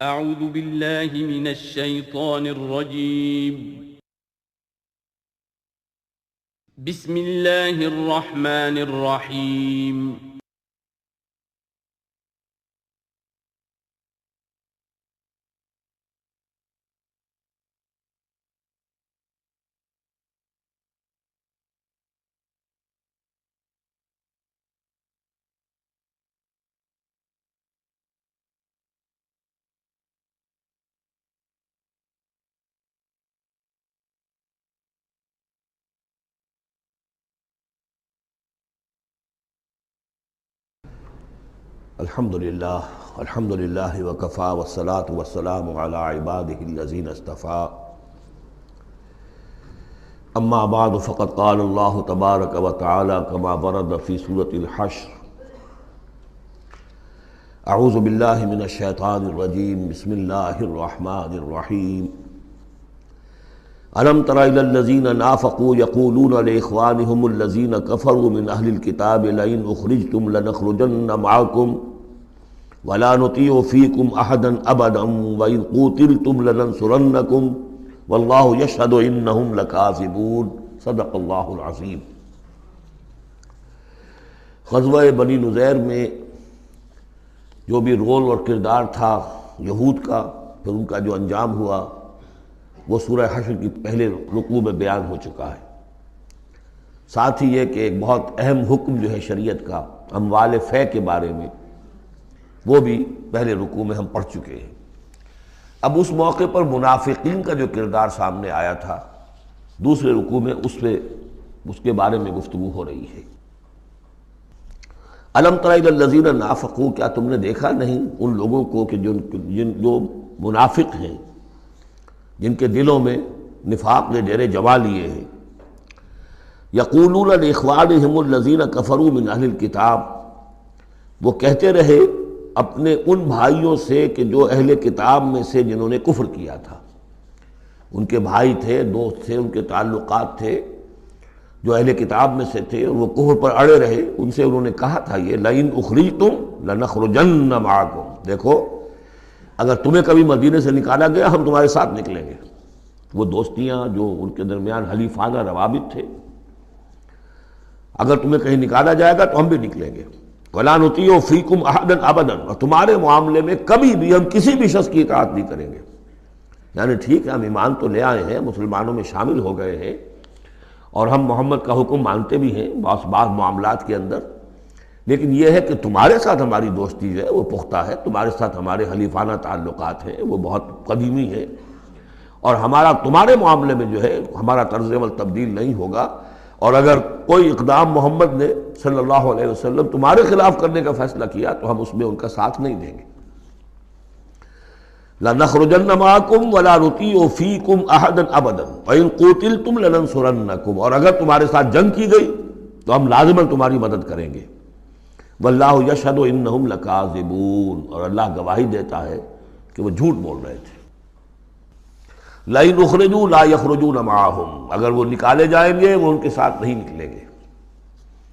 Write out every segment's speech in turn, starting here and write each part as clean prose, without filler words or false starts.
اعوذ باللہ من الشیطان الرجیم بسم اللہ الرحمن الرحیم الحمدللہ وکفا والصلاة والسلام علی عباده الذین اصطفیٰ اما بعد فقد قال اللہ تبارک وتعالی کما ورد فی سورۃ الحشر اعوذ باللہ من الشیطان الرجیم بسم اللہ الرحمن الرحیم الم تر الی الذین نافقوا یقولون لاخوانهم الذین کفروا من اہل الکتاب لئن اخرجتم لنخرجن معکم ولا نطیع فیکم احدا ابدا وان قوتلتم لننصرنکم واللہ یشہد انہم لکاذبون صدق اللہ العظیم۔ غزوہ بنی نذیر میں جو بھی رول اور کردار تھا یہود کا، پھر ان کا جو انجام ہوا، وہ سورہ حشر کی پہلے رکوع میں بیان ہو چکا ہے۔ ساتھ ہی یہ کہ ایک بہت اہم حکم جو ہے شریعت کا اموال فے کے بارے میں، وہ بھی پہلے رکوع میں ہم پڑھ چکے ہیں۔ اب اس موقع پر منافقین کا جو کردار سامنے آیا تھا، دوسرے رکوع میں اس کے بارے میں گفتگو ہو رہی ہے۔ الم تر الی الذین نافقوا، کیا تم نے دیکھا نہیں ان لوگوں کو کہ جو منافق ہیں، جن کے دلوں میں نفاق نے ڈیرے جما لیے ہیں۔ یقولون لاخوانہم الذین کفروا من اہل الکتاب، وہ کہتے رہے اپنے ان بھائیوں سے کہ جو اہل کتاب میں سے جنہوں نے کفر کیا تھا، ان کے بھائی تھے، دوست تھے، ان کے تعلقات تھے جو اہل کتاب میں سے تھے، اور وہ کفر پر اڑے رہے۔ ان سے انہوں نے کہا تھا یہ لئن اخرجتم لنخرجن معکم، دیکھو اگر تمہیں کبھی مدینے سے نکالا گیا ہم تمہارے ساتھ نکلیں گے۔ وہ دوستیاں جو ان کے درمیان حلیفانہ روابط تھے، اگر تمہیں کہیں نکالا جائے گا تو ہم بھی نکلیں گے۔ وَلَا نُطِيعُ فِيكُمْ أَحَدًا أَبَدًا، اور تمہارے معاملے میں کبھی بھی ہم کسی بھی شخص کی اطاعت نہیں کریں گے۔ یعنی ٹھیک ہے ہم ایمان تو لے آئے ہیں، مسلمانوں میں شامل ہو گئے ہیں، اور ہم محمد کا حکم مانتے بھی ہیں بعض معاملات کے اندر، لیکن یہ ہے کہ تمہارے ساتھ ہماری دوستی جو ہے وہ پختہ ہے، تمہارے ساتھ ہمارے حلیفانہ تعلقات ہیں وہ بہت قدیمی ہیں، اور ہمارا تمہارے معاملے میں جو ہے ہمارا طرز عمل تبدیل نہیں ہوگا، اور اگر کوئی اقدام محمد نے صلی اللہ علیہ وسلم تمہارے خلاف کرنے کا فیصلہ کیا تو ہم اس میں ان کا ساتھ نہیں دیں گے۔ لَنَخْرُجَنَّ مَعَكُمْ وَلَا نُطِيعُ فِيكُمْ أَحَدًا أَبَدًا وَإِن قُوتِلْتُمْ لَنَنصُرَنَّكُمْ، اور اگر تمہارے ساتھ جنگ کی گئی تو ہم لازماً تمہاری مدد کریں گے۔ وَاللَّهُ يَشْهَدُ إِنَّهُمْ لَكَاذِبُونَ، اور اللہ گواہی دیتا ہے کہ وہ جھوٹ بول رہے تھے۔ لَئِنْ أُخْرِجُوا لَا يَخْرُجُونَ مَعَهُمْ، اگر وہ نکالے جائیں گے وہ ان کے ساتھ نہیں نکلیں گے۔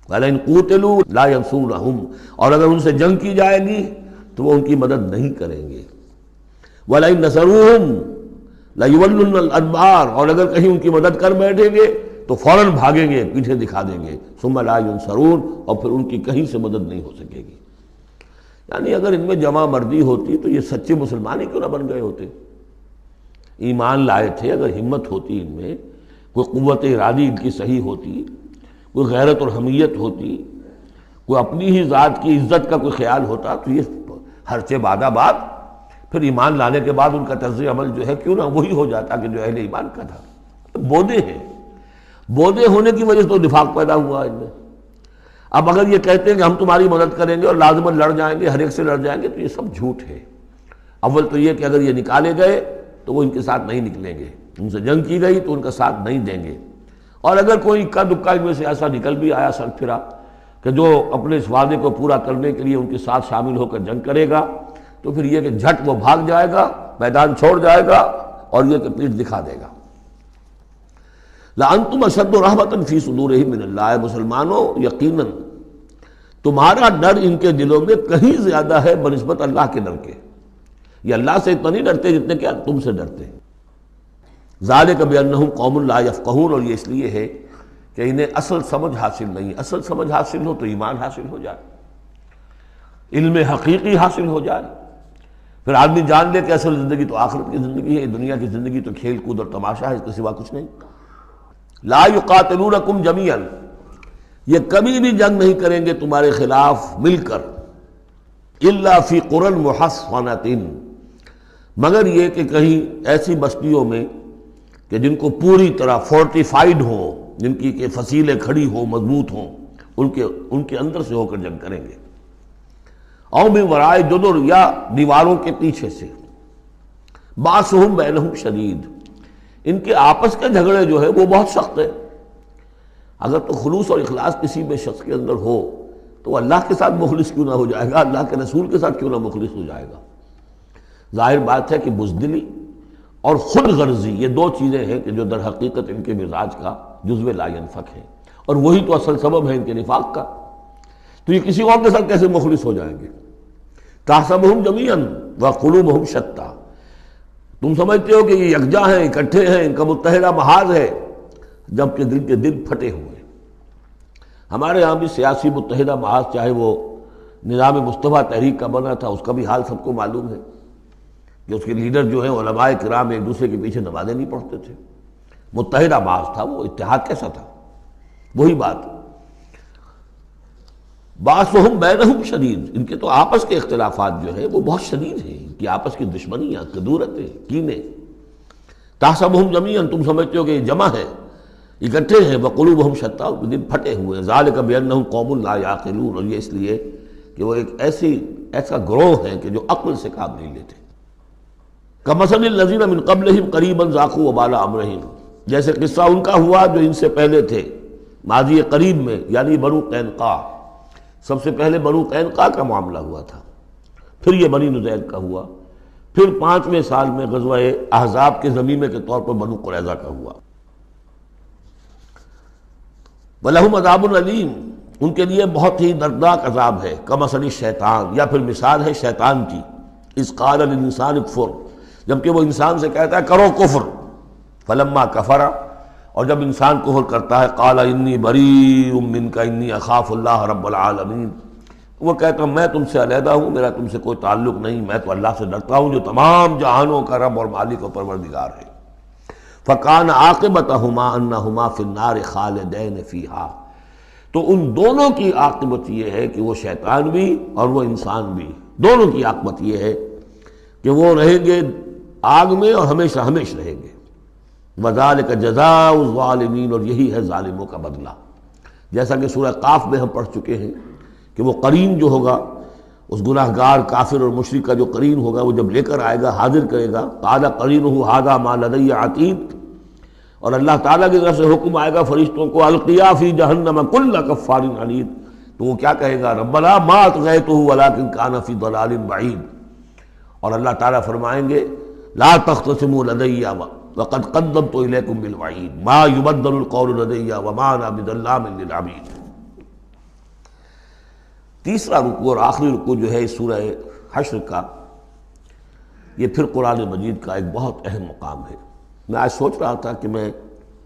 وَلَئِنْ قُوتِلُوا لَا يَنْصُرُونَهُمْ، اور اگر ان سے جنگ کی جائے گی تو وہ ان کی مدد نہیں کریں گے۔ وَلَئِنْ نَصَرُوهُمْ لَيُوَلُّنَّ الْأَدْبَارَ، اور اگر کہیں ان کی مدد کر بیٹھیں گے تو فوراً بھاگیں گے، پیٹھیں دکھا دیں گے۔ ثُمَّ لَا يُنْصَرُونَ، اور پھر ان کی کہیں سے مدد نہیں ہو سکے گی۔ یعنی اگر ان میں جمع مردی ہوتی تو یہ سچے مسلمان ہی کیوں نہ بن گئے ہوتے؟ ایمان لائے تھے، اگر ہمت ہوتی ان میں، کوئی قوت ارادی ان کی صحیح ہوتی، کوئی غیرت اور حمیت ہوتی، کوئی اپنی ہی ذات کی عزت کا کوئی خیال ہوتا، تو یہ ہرچہ بادہ باد پھر ایمان لانے کے بعد ان کا طرز عمل جو ہے کیوں نہ وہی ہو جاتا کہ جو اہل ایمان کا تھا۔ بودے ہیں، بودے ہونے کی وجہ سے تو نفاق پیدا ہوا ان میں۔ اب اگر یہ کہتے ہیں کہ ہم تمہاری مدد کریں گے اور لازماً لڑ جائیں گے، ہر ایک سے لڑ جائیں گے، تو یہ سب جھوٹ ہے۔ اول تو یہ کہ اگر یہ نکالے گئے تو وہ ان کے ساتھ نہیں نکلیں گے، ان سے جنگ کی گئی تو ان کا ساتھ نہیں دیں گے، اور اگر کوئی اکا دکا ان میں سے ایسا نکل بھی آیا سر پھرا کہ جو اپنے اس وعدے کو پورا کرنے کے لیے ان کے ساتھ شامل ہو کر جنگ کرے گا، تو پھر یہ کہ جھٹ وہ بھاگ جائے گا، میدان چھوڑ جائے گا، اور یہ کہ پیٹھ دکھا دے گا۔ لَأَنْتُمْ أَشَدُّ رَهْبَةً فِي صُدُورِهِم مِّنَ اللَّهِ، مسلمانوں یقیناً تمہارا ڈر ان کے دلوں میں کہیں زیادہ ہے بنسبت اللہ کے ڈر کے۔ یہ اللہ سے اتنا نہیں ڈرتے جتنے کہ تم سے ڈرتے ہیں۔ ذالک بانہم قوم لا یفقہون، اور یہ اس لیے ہے کہ انہیں اصل سمجھ حاصل نہیں۔ اصل سمجھ حاصل ہو تو ایمان حاصل ہو جائے، علم حقیقی حاصل ہو جائے، پھر آدمی جان لے کہ اصل زندگی تو آخرت کی زندگی ہے، دنیا کی زندگی تو کھیل کود اور تماشا ہے، اس کے سوا کچھ نہیں۔ لا یقاتلونکم جمیعا، یہ کبھی بھی جنگ نہیں کریں گے تمہارے خلاف مل کر، الا فی قری محصنۃ، مگر یہ کہ کہیں ایسی بستیوں میں کہ جن کو پوری طرح فورٹیفائیڈ ہوں، جن کی کہ فصیلیں کھڑی ہوں، مضبوط ہوں، ان کے اندر سے ہو کر جنگ کریں گے، او من وراء جدر، یا دیواروں کے پیچھے سے، باسہم بینہم شدید، ان کے آپس کے جھگڑے جو ہے وہ بہت سخت ہے۔ اگر تو خلوص اور اخلاص کسی میں شخص کے اندر ہو تو وہ اللہ کے ساتھ مخلص کیوں نہ ہو جائے گا، اللہ کے رسول کے ساتھ کیوں نہ مخلص ہو جائے گا۔ ظاہر بات ہے کہ بزدلی اور خود غرضی یہ دو چیزیں ہیں کہ جو در حقیقت ان کے مزاج کا جزو لا ینفک ہے، اور وہی تو اصل سبب ہے ان کے نفاق کا۔ تو یہ کسی اور کے ساتھ کیسے مخلص ہو جائیں گے؟ تحسبہم جمیعا وقلوبہم شتیٰ، تم سمجھتے ہو کہ یہ یکجا ہیں، اکٹھے ہیں، ان کا متحدہ محاذ ہے، جبکہ دل کے دل پھٹے ہوئے۔ ہمارے ہاں بھی سیاسی متحدہ محاذ، چاہے وہ نظام مصطفیٰ تحریک کا بنا تھا، اس کا بھی حال سب کو معلوم ہے کہ اس کے لیڈر جو ہیں علماء کرام ایک دوسرے کے پیچھے نمازیں نہیں پڑھتے تھے، متحدہ محاذ تھا، وہ اتحاد کیسا تھا؟ وہی بات، باسہم بینہم شدید، ان کے تو آپس کے اختلافات جو ہیں وہ بہت شدید ہیں، ان کی آپس کی دشمنیاں، کدورتیں، کینے۔ تحسبہم جمیعا، تم سمجھتے ہو کہ یہ جمع ہے، اکٹھے ہیں، وقلوبہم شتیٰ، دل پھٹے ہوئے ہیں۔ ذالک بانہم قوم لا یعقلون، اور یہ اس لیے کہ وہ ایک ایسا گروہ ہے کہ جو عقل سے کام نہیں لیتے۔ کمثل الذین من قبلہم قریبا ذاقوا وبال امرہم، جیسے قصہ ان کا ہوا جو ان سے پہلے تھے ماضی قریب میں، یعنی بنو قینقاع۔ سب سے پہلے بنو قینقاع کا معاملہ ہوا تھا، پھر یہ بنی نضیر کا ہوا، پھر 5ویں سال میں غزوہ احزاب کے ضمیمے کے طور پر بنو قریظہ کا ہوا۔ وَلَهُمْ عَذَابٌ عَلِيمٌ، ان کے لیے بہت ہی دردناک عذاب ہے۔ کمثل الشیطان، یا پھر مثال ہے شیطان کی، اذ قال للانسان اکفر، جبکہ وہ انسان سے کہتا ہے کرو کفر، فلما کفر، اور جب انسان کفر کرتا ہے قال انی بریء منک انی اخاف اللہ رب العالمین، وہ کہتا ہوں میں تم سے علیحدہ ہوں، میرا تم سے کوئی تعلق نہیں، میں تو اللہ سے ڈرتا ہوں جو تمام جہانوں کا رب اور مالک و پروردگار ہے۔ فکان عاقبتہما انہما فی النار خالدین فیہا، تو ان دونوں کی عاقبت یہ ہے کہ وہ شیطان بھی اور وہ انسان بھی، دونوں کی عاقبت یہ ہے کہ وہ رہیں گے آگ میں اور ہمیشہ ہمیشہ رہیں گے۔ وذالک جزاء الظالمین، اور یہی ہے ظالموں کا بدلہ، جیسا کہ سورہ قاف میں ہم پڑھ چکے ہیں کہ وہ قرین جو ہوگا، اس گناہ گار کافر اور مشرک کا جو قرین ہوگا، وہ جب لے کر آئے گا، حاضر کرے گا، قال قرینہ ھذا ما لدی عتید، اور اللہ تعالیٰ کی طرف سے حکم آئے گا فرشتوں کو القیا فی جہنم کل کفار عنید، تو وہ کیا کہے گا؟ ربنا ما اطغیتہ ولکن کان فی ضلال بعید، اور اللہ تعالیٰ فرمائیں گے لا تختصموا لدی وقد قدمت الیکم بالوعید ما یبدل القول لدی وما انا بظلام للعبید۔ تیسرا رکوع اور آخری رکوع جو ہے اس سورہ حشر کا، یہ پھر قرآن مجید کا ایک بہت اہم مقام ہے۔ میں آج سوچ رہا تھا کہ میں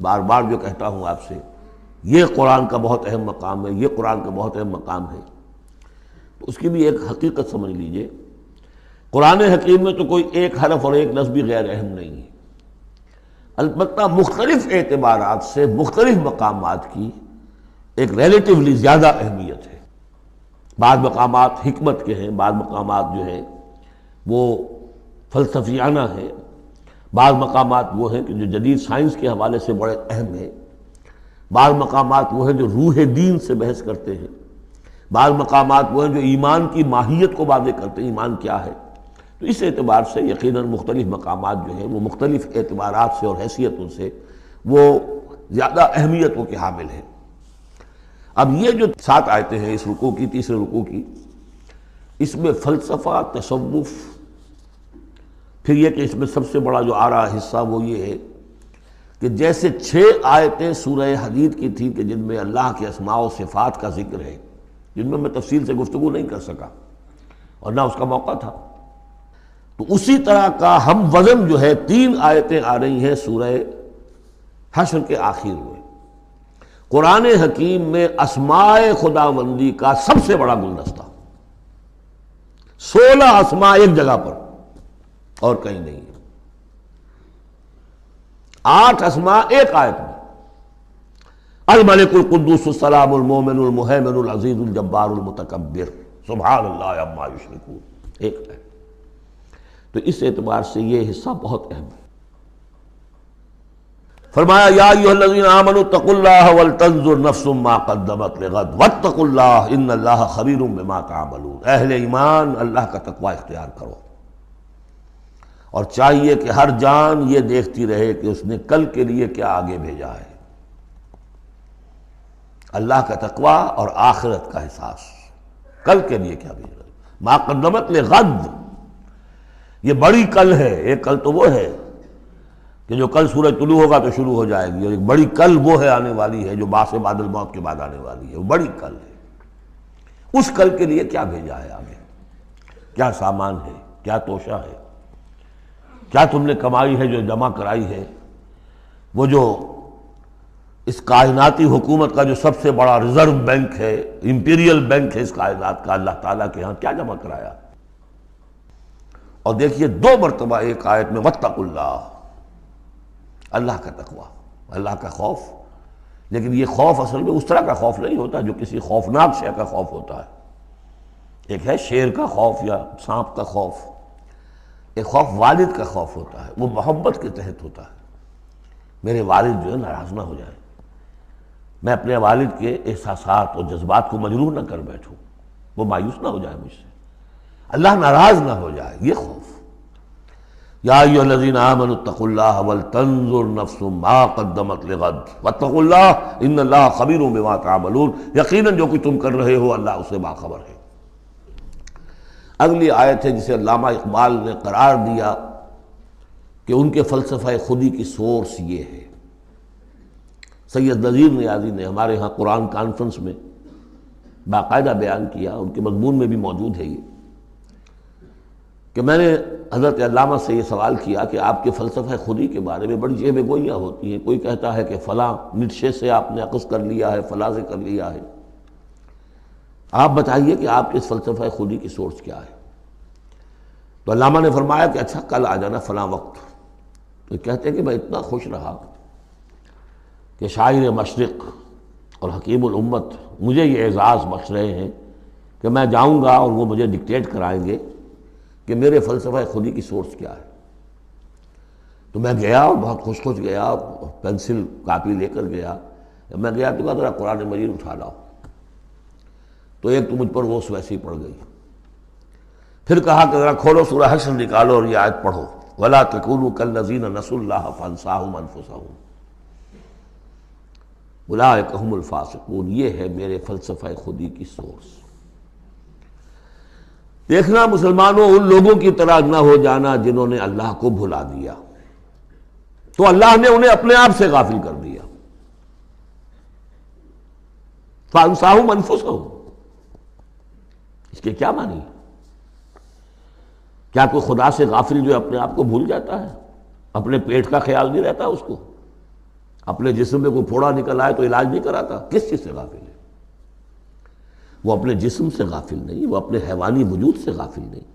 بار بار جو کہتا ہوں آپ سے، یہ قرآن کا بہت اہم مقام ہے، یہ قرآن کا بہت اہم مقام ہے، تو اس کی بھی ایک حقیقت سمجھ لیجئے۔ قرآن حکیم میں تو کوئی ایک حرف اور ایک لفظ بھی غیر اہم نہیں ہے، البتہ مختلف اعتبارات سے مختلف مقامات کی ایک ریلیٹیولی زیادہ اہمیت ہے۔ بعض مقامات حکمت کے ہیں، بعض مقامات جو ہیں وہ فلسفیانہ ہیں، بعض مقامات وہ ہیں کہ جو جدید سائنس کے حوالے سے بڑے اہم ہیں، بعض مقامات وہ ہیں جو روح دین سے بحث کرتے ہیں، بعض مقامات وہ ہیں جو ایمان کی ماہیت کو واضح کرتے ہیں، ایمان کیا ہے۔ تو اس اعتبار سے یقیناً مختلف مقامات جو ہیں وہ مختلف اعتبارات سے اور حیثیتوں سے وہ زیادہ اہمیتوں کے حامل ہیں۔ اب یہ جو 7 آیتیں ہیں اس رکوع کی، تیسرے رکوع کی، اس میں فلسفہ، تصوف، پھر یہ کہ اس میں سب سے بڑا جو آ رہا حصہ وہ یہ ہے کہ جیسے 6 آیتیں سورہ حدید کی تھیں کہ جن میں اللہ کے اسماء و صفات کا ذکر ہے، جن میں تفصیل سے گفتگو نہیں کر سکا اور نہ اس کا موقع تھا، تو اسی طرح کا ہم وزن جو ہے 3 آیتیں آ رہی ہیں سورہ حشر کے آخر میں۔ قرآن حکیم میں اسماء خداوندی کا سب سے بڑا گلدستہ، 16 اسماء ایک جگہ پر اور کہیں نہیں ہے، 8 اسماء ایک آیت میں، الملک القدوس السلام المومن المہیمن العزیز الجبار المتکبر سبحان اللہ عما یشرکون، ایک ہے۔ تو اس اعتبار سے یہ حصہ بہت اہم ہے۔ فرمایا یا ایھا الذین آمنوا اتقوا اللہ ولتنظر نفس ما قدمت لغد واتقوا اللہ ان اللہ خبیر بما تعملون، اہل ایمان اللہ کا تقوی اختیار کرو، اور چاہیے کہ ہر جان یہ دیکھتی رہے کہ اس نے کل کے لیے کیا آگے بھیجا ہے۔ اللہ کا تقوی اور آخرت کا احساس، کل کے لیے کیا بھیجا، ما قدمت لغد، یہ بڑی کل ہے۔ ایک کل تو وہ ہے کہ جو کل سورج طلوع ہوگا تو شروع ہو جائے گی، اور ایک بڑی کل وہ ہے آنے والی ہے جو بعث بعد الموت کے بعد آنے والی ہے، وہ بڑی کل ہے۔ اس کل کے لیے کیا بھیجا ہے آگے، کیا سامان ہے، کیا توشہ ہے، کیا تم نے کمائی ہے جو جمع کرائی ہے، وہ جو اس کائناتی حکومت کا جو سب سے بڑا ریزرو بینک ہے، امپیریل بینک ہے اس کائنات کا، اللہ تعالیٰ کے ہاں کیا جمع کرایا۔ اور دیکھیے 2 مرتبہ ایک آیت میں واتقوا اللہ، اللہ کا تقوی، اللہ کا خوف۔ لیکن یہ خوف اصل میں اس طرح کا خوف نہیں ہوتا جو کسی خوفناک شے کا خوف ہوتا ہے۔ ایک ہے شیر کا خوف یا سانپ کا خوف، ایک خوف والد کا خوف ہوتا ہے، وہ محبت کے تحت ہوتا ہے۔ میرے والد جو ہے ناراض نہ ہو جائے، میں اپنے والد کے احساسات اور جذبات کو مجروح نہ کر بیٹھوں، وہ مایوس نہ ہو جائے مجھ سے، اللہ ناراض نہ ہو جائے، یہ خوف۔ یا ایھا الذین آمنوا اتقوا اللہ ولتنظر نفس ما قدمت لغد واتقوا اللہ ان اللہ خبیر بما تعملون، یقیناً جو کچھ تم کر رہے ہو اللہ اسے باخبر ہے۔ اگلی آیت ہے جسے علامہ اقبال نے قرار دیا کہ ان کے فلسفہ خودی کی سورس یہ ہے۔ سید نذیر نیازی نے ہمارے ہاں قرآن کانفرنس میں باقاعدہ بیان کیا، ان کے مضمون میں بھی موجود ہے یہ، کہ میں نے حضرت علامہ سے یہ سوال کیا کہ آپ کے فلسفہ خودی کے بارے میں بڑی جیب گوئیاں ہوتی ہیں، کوئی کہتا ہے کہ فلاں نیٹشے سے آپ نے اخذ کر لیا ہے، فلاں سے کر لیا ہے، آپ بتائیے کہ آپ کے اس فلسفہ خودی کی سورس کیا ہے۔ تو علامہ نے فرمایا کہ اچھا کل آ جانا فلاں وقت۔ تو کہتے ہیں کہ میں اتنا خوش رہا کہ شاعر مشرق اور حکیم الامت مجھے یہ اعزاز بخش رہے ہیں کہ میں جاؤں گا اور وہ مجھے ڈکٹیٹ کرائیں گے کہ میرے فلسفہ خودی کی سورس کیا ہے۔ تو میں گیا اور بہت خوش گیا، پینسل کاپی لے کر گیا۔ جب میں گیا تو کہا ذرا قرآن مجید اٹھا لاؤ، تو ایک تو مجھ پر وہ ویسی پڑ گئی، پھر کہا کہ ذرا کھولو سورہ حشر نکالو اور یہ آیت پڑھو، وَلَا تَكُونُوا كَالَّذِينَ نَسُوا اللَّهَ فَأَنسَاهُمْ أَنفُسَهُمْ أُولَٰئِكَ هُمُ الْفَاسِقُونَ۔ یہ ہے میرے فلسفہ خودی کی سورس۔ دیکھنا مسلمانوں، ان لوگوں کی طرح نہ ہو جانا جنہوں نے اللہ کو بھلا دیا، تو اللہ نے انہیں اپنے آپ سے غافل کر دیا۔ فَأَنسَاهُمْ أَنفُسَهُمْ، اس کے کیا معنی؟ کیا کوئی خدا سے غافل جو اپنے آپ کو بھول جاتا ہے؟ اپنے پیٹ کا خیال نہیں رہتا اس کو؟ اپنے جسم میں کوئی پھوڑا نکل آئے تو علاج نہیں کراتا؟ کس چیز سے غافل ہے؟ وہ اپنے جسم سے غافل نہیں، وہ اپنے حیوانی وجود سے غافل نہیں،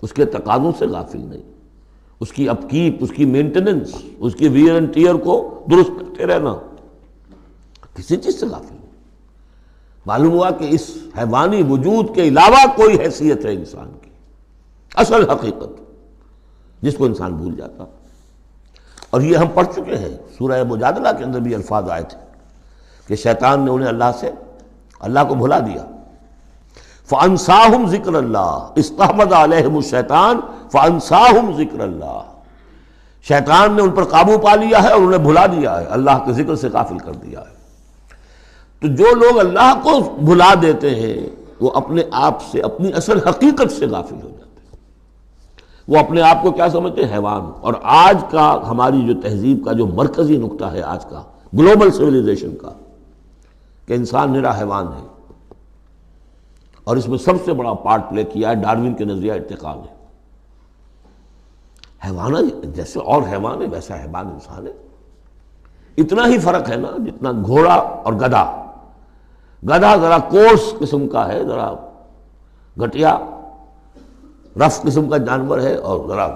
اس کے تقاضوں سے غافل نہیں، اس کی اپ کیپ، اس کی مینٹیننس، اس کی ویئر اینڈ ٹیئر کو درست کرتے رہنا، کسی چیز سے غافل نہیں۔ معلوم ہوا کہ اس حیوانی وجود کے علاوہ کوئی حیثیت ہے انسان کی، اصل حقیقت جس کو انسان بھول جاتا۔ اور یہ ہم پڑھ چکے ہیں، سورہ مجادلہ کے اندر بھی الفاظ آئے تھے کہ شیطان نے انہیں اللہ کو بھلا دیا۔ فَأَنسَاهُمْ ذِكْرَ اللَّهِ اسْتَحْوَذَ عَلَيْهِمُ الشَّيْطَانُ فَأَنسَاهُمْ ذِكْرَ اللَّهِ، شیطان نے ان پر قابو پا لیا ہے اور انہیں بھلا دیا ہے، اللہ کے ذکر سے غافل کر دیا ہے۔ تو جو لوگ اللہ کو بھلا دیتے ہیں وہ اپنے آپ سے، اپنی اصل حقیقت سے غافل ہو جاتے ہیں۔ وہ اپنے آپ کو کیا سمجھتے ہیں؟ حیوان۔ اور آج کا ہماری جو تہذیب کا جو مرکزی نقطہ ہے آج کا گلوبل سویلائزیشن کا، کہ انسان نرا حیوان ہے، اور اس میں سب سے بڑا پارٹ پلے کیا ہے ڈاروین کے نظریہ ارتقاء نے۔ حیوان جیسے اور حیوان ہے ویسا حیوان انسان ہے. اتنا ہی فرق ہے نا جتنا گھوڑا اور گدھا. گدھا ذرا کورس قسم کا ہے، ذرا گھٹیا رف قسم کا جانور ہے، اور ذرا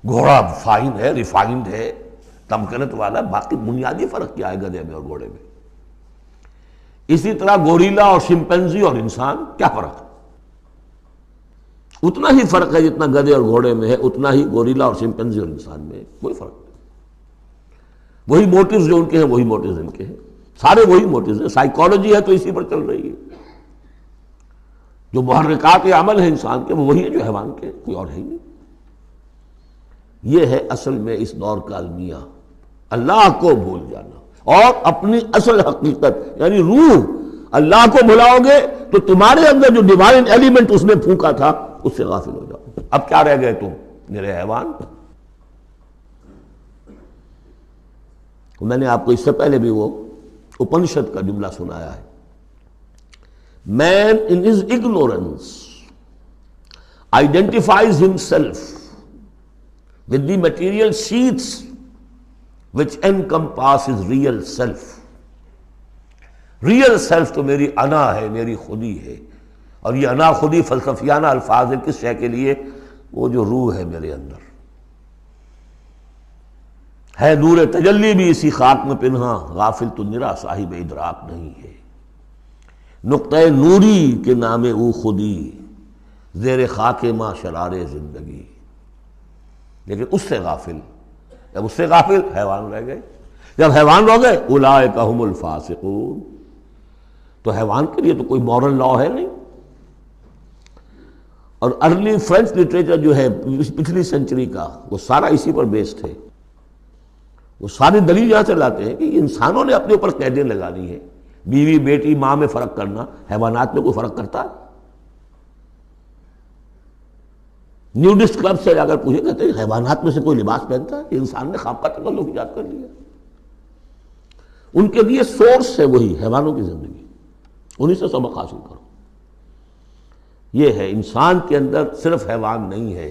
گھوڑا فائن ہے، ریفائنڈ ہے، تمکنت والا. باقی بنیادی فرق کیا ہے گدھے میں اور گھوڑے میں؟ اسی طرح گوریلا اور شمپینزی اور انسان، کیا فرق ہے؟ اتنا ہی فرق ہے جتنا گدھے اور گھوڑے میں ہے، اتنا ہی گوریلا اور شمپینزی اور انسان میں ہے. کوئی فرق نہیں. وہی موٹیوز جو ان کے ہیں وہی موٹیوز ان کے ہیں، سارے وہی موٹیوز ہیں. سائیکالوجی ہے تو اسی پر چل رہی ہے. جو محرکات عمل ہے انسان کے وہ وہی ہے جو حیوان کے، کوئی اور ہے ہی نہیں. یہ ہے اصل میں اس دور کا المیہ، اللہ کو بھول جانا اور اپنی اصل حقیقت یعنی روح. اللہ کو بھلاؤ گے تو تمہارے اندر جو ڈیوائن ایلیمنٹ اس نے پھونکا تھا اس سے غافل ہو جاؤ. اب کیا رہ گئے تم میرے حیوان؟ میں نے آپ کو اس سے پہلے بھی وہ اپنشد کا جملہ سنایا ہے. Man in his ignorance identifies himself with the material sheaths which encompass his real self. Real self تو میری انا ہے، میری خودی ہے. اور یہ انا خودی فلسفیانہ الفاظ ہے کس شے کے لیے؟ وہ جو روح ہے میرے اندر ہے، نور تجلی بھی اسی خاک میں پنہاں، غافل تو نرا صاحب ادراک نہیں ہے. نقطۂ نوری کے نام او خودی، زیر خاک ماں شرار زندگی. لیکن اس سے غافل، جب اس سے غافل حیوان رہ گئے. جب حیوان رہ گئے اولئک ھم الفاسقون، تو حیوان کے لیے تو کوئی مورل لا ہے نہیں. اور ارلی فرینچ لٹریچر جو ہے پچھلی سینچری کا وہ سارا اسی پر بیسڈ ہے. وہ ساری دلیل یہاں سے لاتے ہیں کہ انسانوں نے اپنے اوپر قیدیں لگانی ہے. بیوی بیٹی ماں میں فرق کرنا، حیوانات میں کوئی فرق کرتا ہے؟ نیوڈسٹ کلب سے اگر پوچھے کہتے ہیں حیوانات میں سے کوئی لباس پہنتا ہے؟ انسان نے خواب کا تکلف ایجاد کر لیا. ان کے لیے سورس ہے وہی حیوانوں کی زندگی، انہی سے سبق حاصل کرو. یہ ہے انسان کے اندر صرف حیوان نہیں ہے.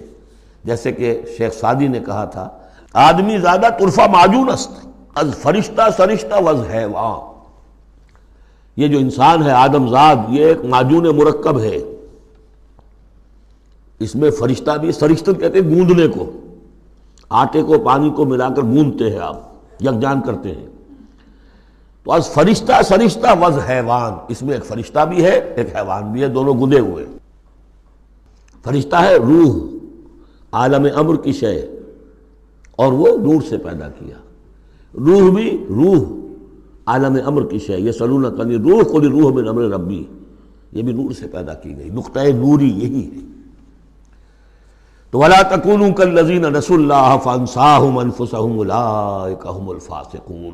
جیسے کہ شیخ سعدی نے کہا تھا آدمی زیادہ طرفہ معجون است از فرشتہ سرشتہ وز حیوان. یہ جو انسان ہے آدم زاد یہ ایک معجون مرکب ہے. اس میں فرشتہ بھی، سرشتہ کہتے ہیں گوندنے کو، آٹے کو پانی کو ملا کر گوندتے ہیں آپ، یکجان کرتے ہیں. تو از فرشتہ سرشتہ وز حیوان، اس میں ایک فرشتہ بھی ہے ایک حیوان بھی ہے، دونوں گندے ہوئے. فرشتہ ہے روح، عالم امر کی شے، اور وہ نور سے پیدا کیا. روح بھی روح عالم امر کی شے، یسألونک عن الروح قل الروح من امر ربی، یہ بھی نور سے پیدا کی گئی. نقطۂ نوری یہی ہے. تو وَلَا تَكُونُوا كَالَّذِينَ نَسُوا اللَّهَ فَأَنسَاهُمْ أَنفُسَهُمْ أُولَٰئِكَ هُمُ الْفَاسِقُونَ.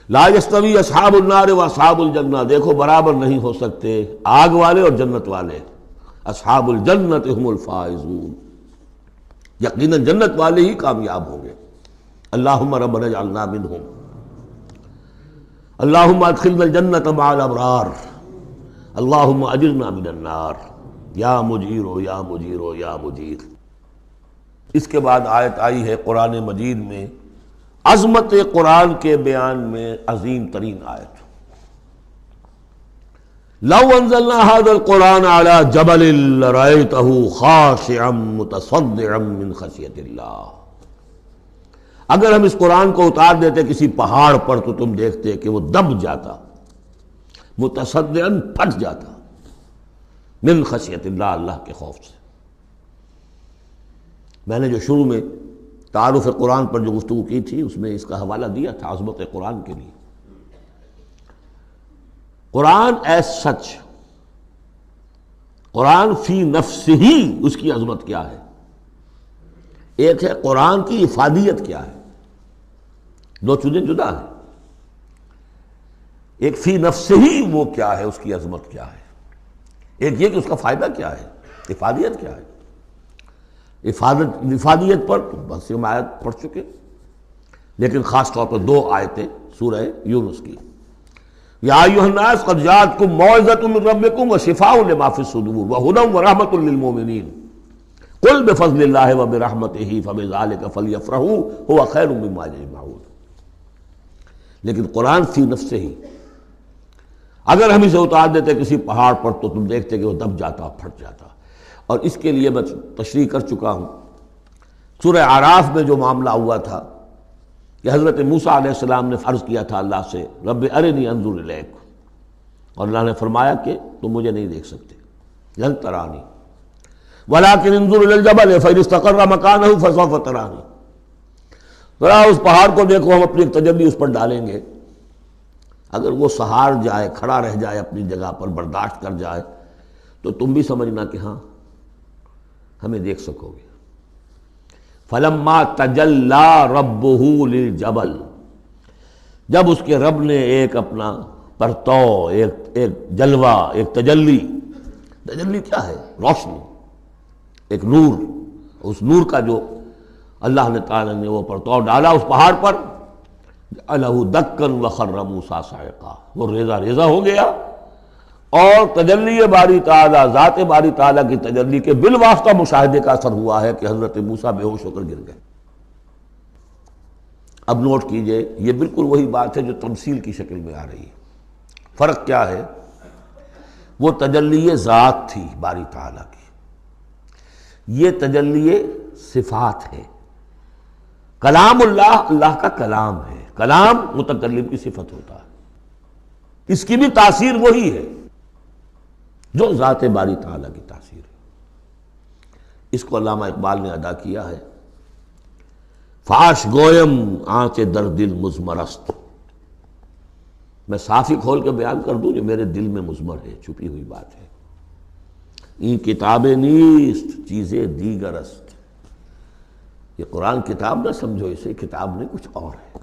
لا يستوی اصحاب النار و اصحاب الجنہ، دیکھو برابر نہیں ہو سکتے آگ والے اور جنت والے. اصحاب الجنت هم الفائزون، یقیناً جنت والے ہی کامیاب ہوں گے. اللہم ربنا اجعلنا منہم، اللہم ادخلنا الجنت مع الابرار، اللہم اجرنا من النار، یا مجیرو یا مجیرو یا مجیر. اس کے بعد آیت آئی ہے قرآن مجید میں عظمت قرآن کے بیان میں عظیم ترین آیت. لو انزلنا هذا القرآن على جبل لرأيته خاشعا متصدعا من خشیۃ اللہ. اگر ہم اس قرآن کو اتار دیتے کسی پہاڑ پر تو تم دیکھتے کہ وہ دب جاتا، متصدعا پھٹ جاتا، من خشیۃ اللہ، اللہ کے خوف سے. میں نے جو شروع میں تعارف قرآن پر جو گفتگو کی تھی اس میں اس کا حوالہ دیا تھا عظمت قرآن کے لیے. قرآن ایز سچ، قرآن فی نفسہ ہی اس کی عظمت کیا ہے. ایک ہے قرآن کی افادیت کیا ہے، دو چیزیں جدا ہیں. ایک فی نفسہ ہی وہ کیا ہے، اس کی عظمت کیا ہے. ایک یہ کہ اس کا فائدہ کیا ہے، افادیت کیا ہے. افادیت پر بہت سی آیت پڑھ چکے، لیکن خاص طور پر دو آیتیں سورہ یونس کی. یا ایھا الناس قد جاءتکم موعظۃ من ربکم وشفاء لما فی الصدور وہدی ورحمۃ للمؤمنین قل بفضل اللہ وبرحمتہ فبذلک فلیفرحوا هو خیر مما یجمعون۔ لیکن قرآن فی نفسہ ہی اگر ہم اسے اتار دیتے کسی پہاڑ پر تو تم دیکھتے کہ وہ دب جاتا، پھٹ جاتا۔ اور اس کے لیے میں تشریح کر چکا ہوں، سورہ اعراف میں جو معاملہ ہوا تھا کہ حضرت موسیٰ علیہ السلام نے عرض کیا تھا اللہ سے رب ارنی انظر الیک، اور اللہ نے فرمایا کہ تم مجھے نہیں دیکھ سکتے، لن ترانی ولکن انظر الی الجبل فإن استقر مکانہ فسوف ترانی، ذرا اس پہاڑ کو دیکھو، ہم اپنی ایک تجلی اس پر ڈالیں گے، اگر وہ سہار جائے، کھڑا رہ جائے اپنی جگہ پر، برداشت کر جائے، تو تم بھی سمجھنا کہ ہاں ہمیں دیکھ سکو گے۔ فلما تجلی ربہ للجبل، جب اس کے رب نے ایک اپنا پرتو، ایک جلوہ، ایک تجلی کیا ہے؟ روشنی، ایک نور، اس نور کا جو اللہ نے تعالیٰ نے وہ پرتو ڈالا اس پہاڑ پر، جعلہ دکا وخر موسیٰ صعقا، وہ ریزہ ریزہ ہو گیا، اور تجلی باری تعالیٰ، ذات باری تعالیٰ کی تجلی کے بالواسطہ مشاہدے کا اثر ہوا ہے کہ حضرت موسیٰ بے ہوش ہو کر گر گئے۔ اب نوٹ کیجئے، یہ بالکل وہی بات ہے جو تمثیل کی شکل میں آ رہی ہے۔ فرق کیا ہے؟ وہ تجلی ذات تھی باری تعالیٰ کی، یہ تجلی صفات ہے۔ کلام اللہ، اللہ کا کلام ہے، کلام متکلم کی صفت ہوتا ہے، اس کی بھی تاثیر وہی ہے جو ذات باری تعالیٰ کی تاثیر ہے۔ اس کو علامہ اقبال نے ادا کیا ہے، فاش گویم آنچ در دل مضمرست، میں صاف ہی کھول کے بیان کر دوں جو میرے دل میں مضمر ہے، چھپی ہوئی بات ہے۔ این کتاب نیست چیزیں دیگر است، یہ قرآن کتاب نہ سمجھو اسے، کتاب نہیں کچھ اور ہے۔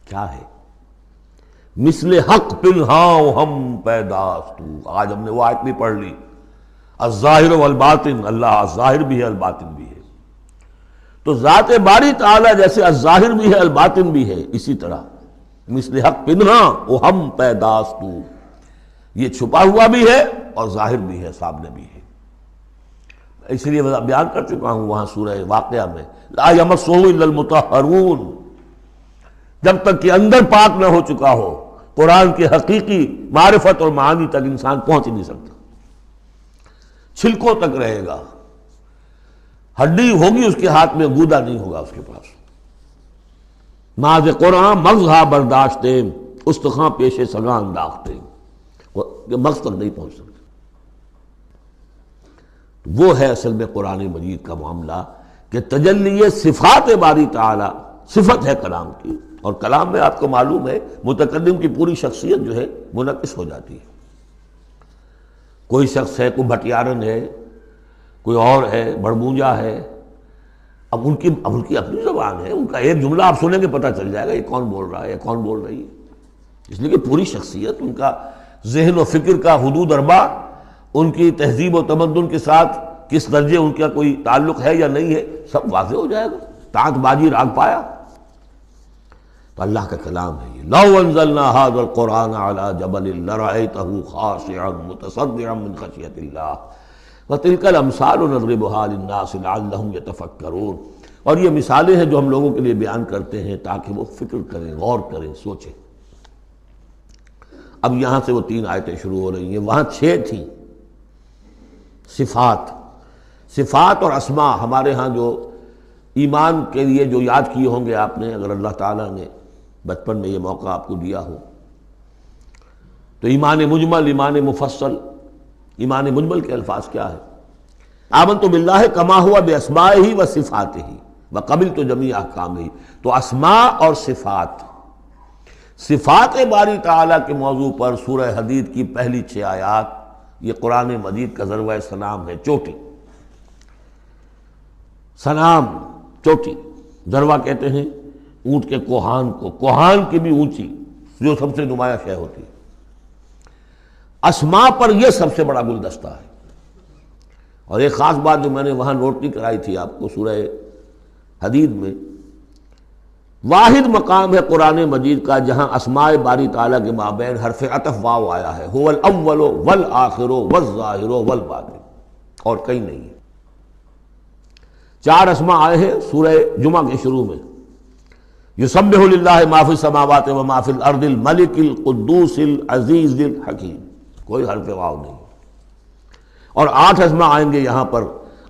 کیا ہے؟ مثل حق پنہاں ہم پیداست، آج ہم نے وہ آیت بھی پڑھ لی، الظاہر والباطن، اللہ الظاہر بھی ہے الباطن بھی ہے۔ تو ذات باری تعالیٰ جیسے الظاہر بھی ہے الباطن بھی ہے، اسی طرح مثل حق پنہاں وہ ہم پیداست، یہ چھپا ہوا بھی ہے اور ظاہر بھی ہے، سامنے بھی ہے۔ اس لیے میں بیان کر چکا ہوں وہاں سورہ واقعہ میں، لا یمسہ الا المطہرون، جب تک کہ اندر پاک نہ ہو چکا ہو قرآن کی حقیقی معرفت اور معانی تک انسان پہنچ نہیں سکتا، چھلکوں تک رہے گا، ہڈی ہوگی اس کے ہاتھ میں، گودا نہیں ہوگا اس کے پاس۔ ماذ قرآن مغزہ برداشتے، استخاں پیش سگاں انداختے، مغز تک نہیں پہنچ سکتے۔ وہ ہے اصل میں قرآن مجید کا معاملہ کہ تجلی صفات باری تعالی، صفت ہے کلام کی، اور کلام میں آپ کو معلوم ہے متکلم کی پوری شخصیت جو ہے منعکس ہو جاتی ہے۔ کوئی شخص ہے، کوئی بھٹیارن ہے، کوئی اور ہے، بڑبونجا ہے، اب ان کی اپنی زبان ہے، ان کا ایک جملہ آپ سنیں گے پتہ چل جائے گا یہ کون بول رہا ہے، یہ کون بول رہی ہے، اس لیے کہ پوری شخصیت، ان کا ذہن و فکر کا حدود اربع، ان کی تہذیب و تمدن کے ساتھ کس درجے ان کا کوئی تعلق ہے یا نہیں ہے، سب واضح ہو جائے گا۔ تانت بازی راگ پایا، تو اللہ کا کلام ہے یہ۔ لو انزلنا هذا القرآن على جبل لرأيته خاشعا متصدعا من خشية الله وتلك الامثال نضربها للناس لعلهم يتفكرون، اور یہ مثالیں ہیں جو ہم لوگوں کے لیے بیان کرتے ہیں تاکہ وہ فکر کریں، غور کریں، سوچیں۔ اب یہاں سے وہ 3 آیتیں شروع ہو رہی ہیں، وہاں 6 تھیں۔ صفات اور اسماء ہمارے ہاں جو ایمان کے لیے جو یاد کیے ہوں گے آپ نے، اگر اللہ تعالیٰ نے بچپن میں یہ موقع آپ کو دیا ہو، تو ایمان مجمل، ایمان مفصل۔ ایمان مجمل کے الفاظ کیا ہے؟ آمنت باللہ کما ہوا باسمائہ و صفاتہ وقبلت جمیع احکامہ۔ تو اسماء اور صفات باری تعالیٰ کے موضوع پر سورہ حدید کی پہلی 6 آیات، یہ قرآن مجید کا ذروہ سلام ہے، چوٹی، سلام، چوٹی۔ ذروہ کہتے ہیں اونٹ کے کوہان کو، کوہان کی بھی اونچی جو سب سے نمایاں شے ہوتی ہے۔ اسماء پر یہ سب سے بڑا گلدستہ ہے۔ اور ایک خاص بات جو میں نے وہاں نوٹ نہیں کرائی تھی آپ کو، سورہ حدید میں واحد مقام ہے قرآن مجید کا جہاں اسماء باری تعالیٰ کے مابین حرف عطف واو آیا ہے، هو الاول والآخر والظاہر والباطن، اور کہیں نہیں ہے۔ 4 اسماء آئے ہیں سورہ جمعہ کے شروع میں، یسبح للہ ما فی السماوات و ما فی الارض الملک القدوس العزیز الحکیم، کوئی حرف واو نہیں۔ اور 8 اسماء آئیں گے یہاں پر،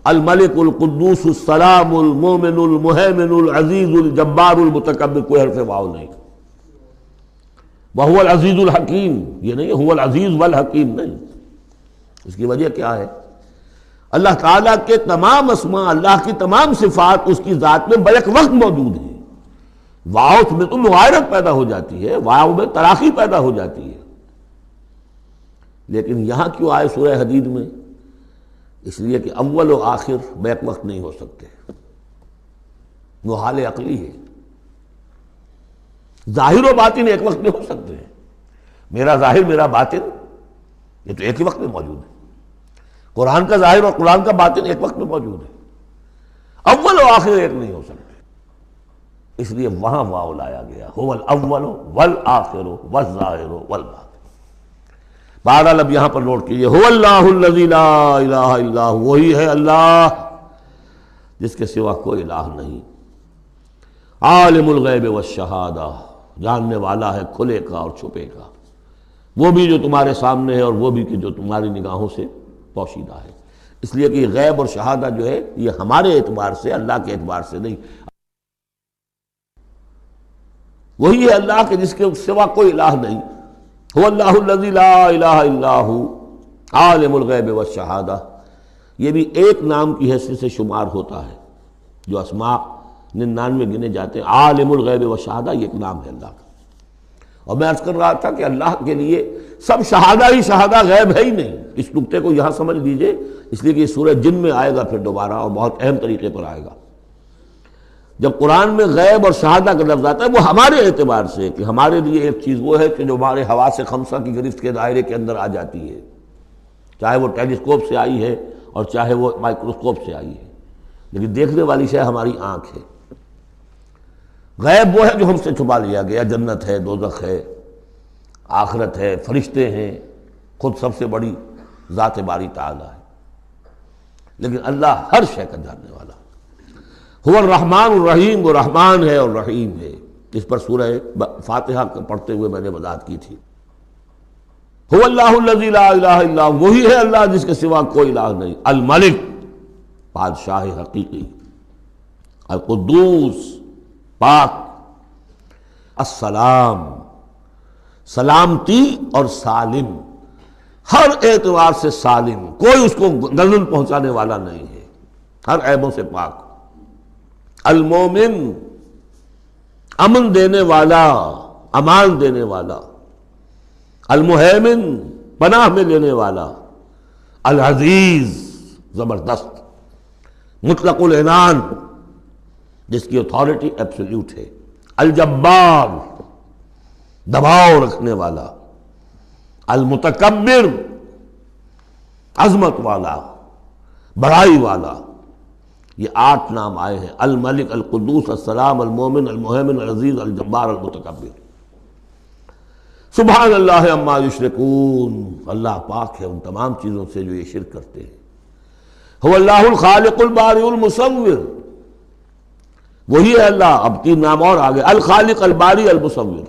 الملک القدوس السلام المومن المہیمن العزیز الجبار المتکبر، کوئی حرف واو نہیں۔ وہو العزیز الحکیم، یہ نہیں هو العزیز والحکیم نہیں۔ اس کی وجہ کیا ہے؟ اللہ تعالیٰ کے تمام اسماء، اللہ کی تمام صفات اس کی ذات میں بیک وقت موجود ہیں۔ واو میں تو مغایرت پیدا ہو جاتی ہے، واو میں تراخی پیدا ہو جاتی ہے، لیکن یہاں کیوں آئے سورہ حدید میں؟ اس لیے کہ اول و آخر بیک وقت نہیں ہو سکتے، وہ حال عقلی ہے۔ ظاہر و باطن ایک وقت میں ہو سکتے ہیں، میرا ظاہر میرا باطن یہ تو ایک ہی وقت میں موجود ہے، قرآن کا ظاہر اور قرآن کا باطن ایک وقت میں موجود ہے، اول و آخر ایک نہیں ہو سکتے، اس لیے وہاں واو لایا گیا، هو الاول والآخر والظاہر والباطن۔ بہرحال اب یہاں پر نوٹ کیجیے، هو اللہ الذی لا الہ الا هو، وہی ہے اللہ جس کے سوا کوئی الہ نہیں، عالم الغیب والشہادہ، جاننے والا ہے کھلے کا اور چھپے کا، وہ بھی جو تمہارے سامنے ہے اور وہ بھی کہ جو تمہاری نگاہوں سے پوشیدہ ہے۔ اس لیے کہ غیب اور شہادہ جو ہے یہ ہمارے اعتبار سے، اللہ کے اعتبار سے نہیں، وہی ہے اللہ کے جس کے سوا کوئی الہ نہیں۔ هو اللہ الذی لا الہ الا هو عالم الغیب والشہادہ، یہ بھی ایک نام کی حیثیت سے شمار ہوتا ہے، جو اسماء 99 گنے جاتے ہیں، عالم الغیب والشہادہ یہ ایک نام ہے اللہ کا۔ اور میں عرض کر رہا تھا کہ اللہ کے لیے سب شہادہ ہی شہادہ، غیب ہے ہی نہیں، اس نقطے کو یہاں سمجھ لیجئے، اس لیے کہ یہ سورہ جن میں آئے گا پھر دوبارہ، اور بہت اہم طریقے پر آئے گا۔ جب قرآن میں غیب اور شہادہ کا لفظ آتا ہے وہ ہمارے اعتبار سے، کہ ہمارے لیے ایک چیز وہ ہے کہ جو ہمارے حواس خمسہ کی گرفت کے دائرے کے اندر آ جاتی ہے، چاہے وہ ٹیلیسکوپ سے آئی ہے اور چاہے وہ مائکروسکوپ سے آئی ہے، لیکن دیکھنے والی شے ہماری آنکھ ہے۔ غیب وہ ہے جو ہم سے چھپا لیا گیا، جنت ہے، دوزخ ہے، آخرت ہے، فرشتے ہیں، خود سب سے بڑی ذات باری تعالیٰ ہے، لیکن اللہ ہر شے کا جاننے والا۔ هو الرحمن الرحیم، وہ رحمان ہے اور رحیم ہے، اس پر سورہ فاتحہ پڑھتے ہوئے میں نے وضاحت کی تھی۔ هو اللہ الذی لا الہ الا هو، وہی ہے اللہ جس کے سوا کوئی الہ نہیں، الملک بادشاہ حقیقی، القدوس پاک، السلام سلامتی اور سالم، ہر اعتبار سے سالم، کوئی اس کو غضب پہنچانے والا نہیں ہے، ہر عیبوں سے پاک، المومن امن دینے والا، امان دینے والا، المہیمن پناہ میں لینے والا، العزیز زبردست، مطلق العنان جس کی اتھارٹی ایبسلیوٹ ہے، الجبار دباؤ رکھنے والا، المتکبر عظمت والا، بڑائی والا۔ یہ 8 نام آئے ہیں، الملک، القدوس، السلام، المومن، المہیمن، العزیز، الجبار، المتکبر۔ سبحان اللہ عما یشرکون، اللہ پاک ہے ان تمام چیزوں سے جو یہ شرک کرتے ہیں۔ هو اللہ الخالق البارئ المصور، وہی ہے اللہ، اب 3 نام اور آگے، الخالق، الباری، المصور،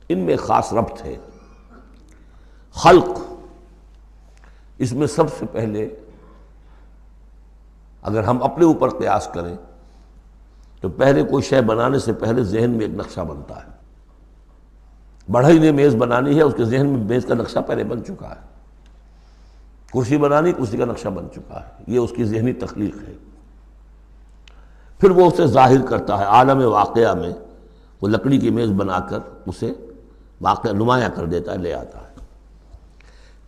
ان میں خاص ربط ہے۔ خلق، اس میں سب سے پہلے اگر ہم اپنے اوپر قیاس کریں تو پہلے کوئی شے بنانے سے پہلے ذہن میں ایک نقشہ بنتا ہے۔ بڑھئی نے میز بنانی ہے، اس کے ذہن میں میز کا نقشہ پہلے بن چکا ہے، کرسی بنانی، کرسی کا نقشہ بن چکا ہے، یہ اس کی ذہنی تخلیق ہے۔ پھر وہ اسے ظاہر کرتا ہے عالم واقعہ میں، وہ لکڑی کی میز بنا کر اسے واقعہ نمایاں کر دیتا ہے، لے آتا ہے۔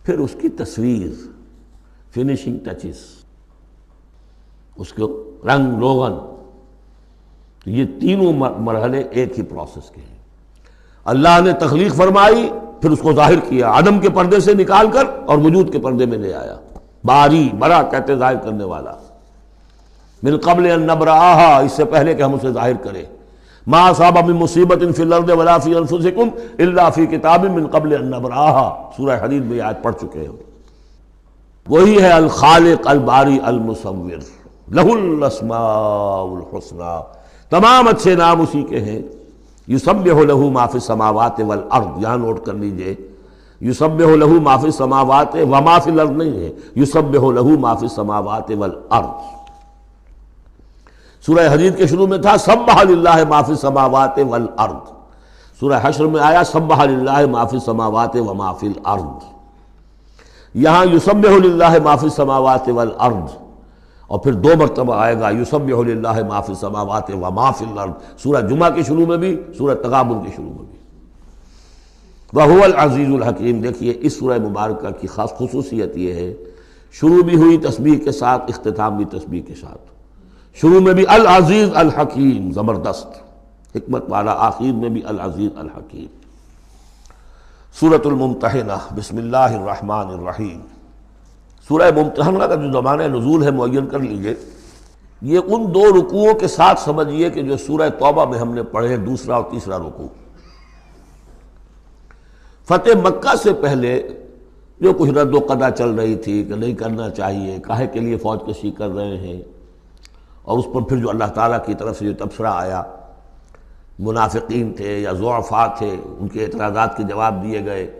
پھر اس کی تصویر، فنیشنگ ٹچز، اس کو رنگ روغن، یہ تینوں مرحلے ایک ہی پروسیس کے ہیں۔ اللہ نے تخلیق فرمائی، پھر اس کو ظاہر کیا، عدم کے پردے سے نکال کر اور وجود کے پردے میں لے آیا۔ باری، برا کہتے ظاہر کرنے والا، من قبل ان نبرأہا، اس سے پہلے کہ ہم اسے ظاہر کریں۔ ما اصاب من مصیبت فی الارض ولا فی انفسکم الا فی کتاب من قبل ان نبرأہا، سورہ حدید میں آیت پڑھ چکے ہیں۔ وہی ہے الخالق، الباری، المصور، لہ الاسماء الحسنی، تمام اچھے نام اسی کے ہیں۔ یسبح لہ ما فی السماوات والارض، یہاں نوٹ کر لیجئے، یسبح لہ ما فی السماوات وما فی الارض نہیں ہے، یسبح لہ ما فی السماوات والارض۔ سورہ حدید کے شروع میں تھا سبح للہ ما فی السماوات والارض، سورہ حشر میں آیا سبح للہ ما فی السماوات وما فی الارض، یہاں یسبح للہ ما فی السماوات والارض، اور پھر 2 مرتبہ آئے گا یسبح للہ ما فی السماوات وما فی الارض، سورہ جمعہ کے شروع میں بھی، سورہ تغابن کے شروع میں بھی۔ وَهُوَ الْعَزِيزُ الْحَكِيمُ، دیکھیے اس سورہ مبارکہ کی خاص خصوصیت یہ ہے، شروع بھی ہوئی تسبیح کے ساتھ، اختتام بھی تسبیح کے ساتھ، شروع میں بھی العزیز الحکیم، زبردست حکمت والا، آخر میں بھی العزیز الحکیم۔ سورۃ الممتحنہ، بسم اللہ الرحمن الرحیم۔ سورہ ممتحنہ کا جو زمانہ نزول ہے معین کر لیجئے، یہ ان 2 رکوعوں کے ساتھ سمجھیے کہ جو سورہ توبہ میں ہم نے پڑھے، دوسرا اور تیسرا رکوع۔ فتح مکہ سے پہلے جو کچھ رد و قدا چل رہی تھی کہ نہیں کرنا چاہیے، کاہے کے لیے فوج کشی کر رہے ہیں، اور اس پر پھر جو اللہ تعالیٰ کی طرف سے جو تبصرہ آیا، منافقین تھے یا ضعفاء تھے، ان کے اعتراضات کے جواب دیے گئے،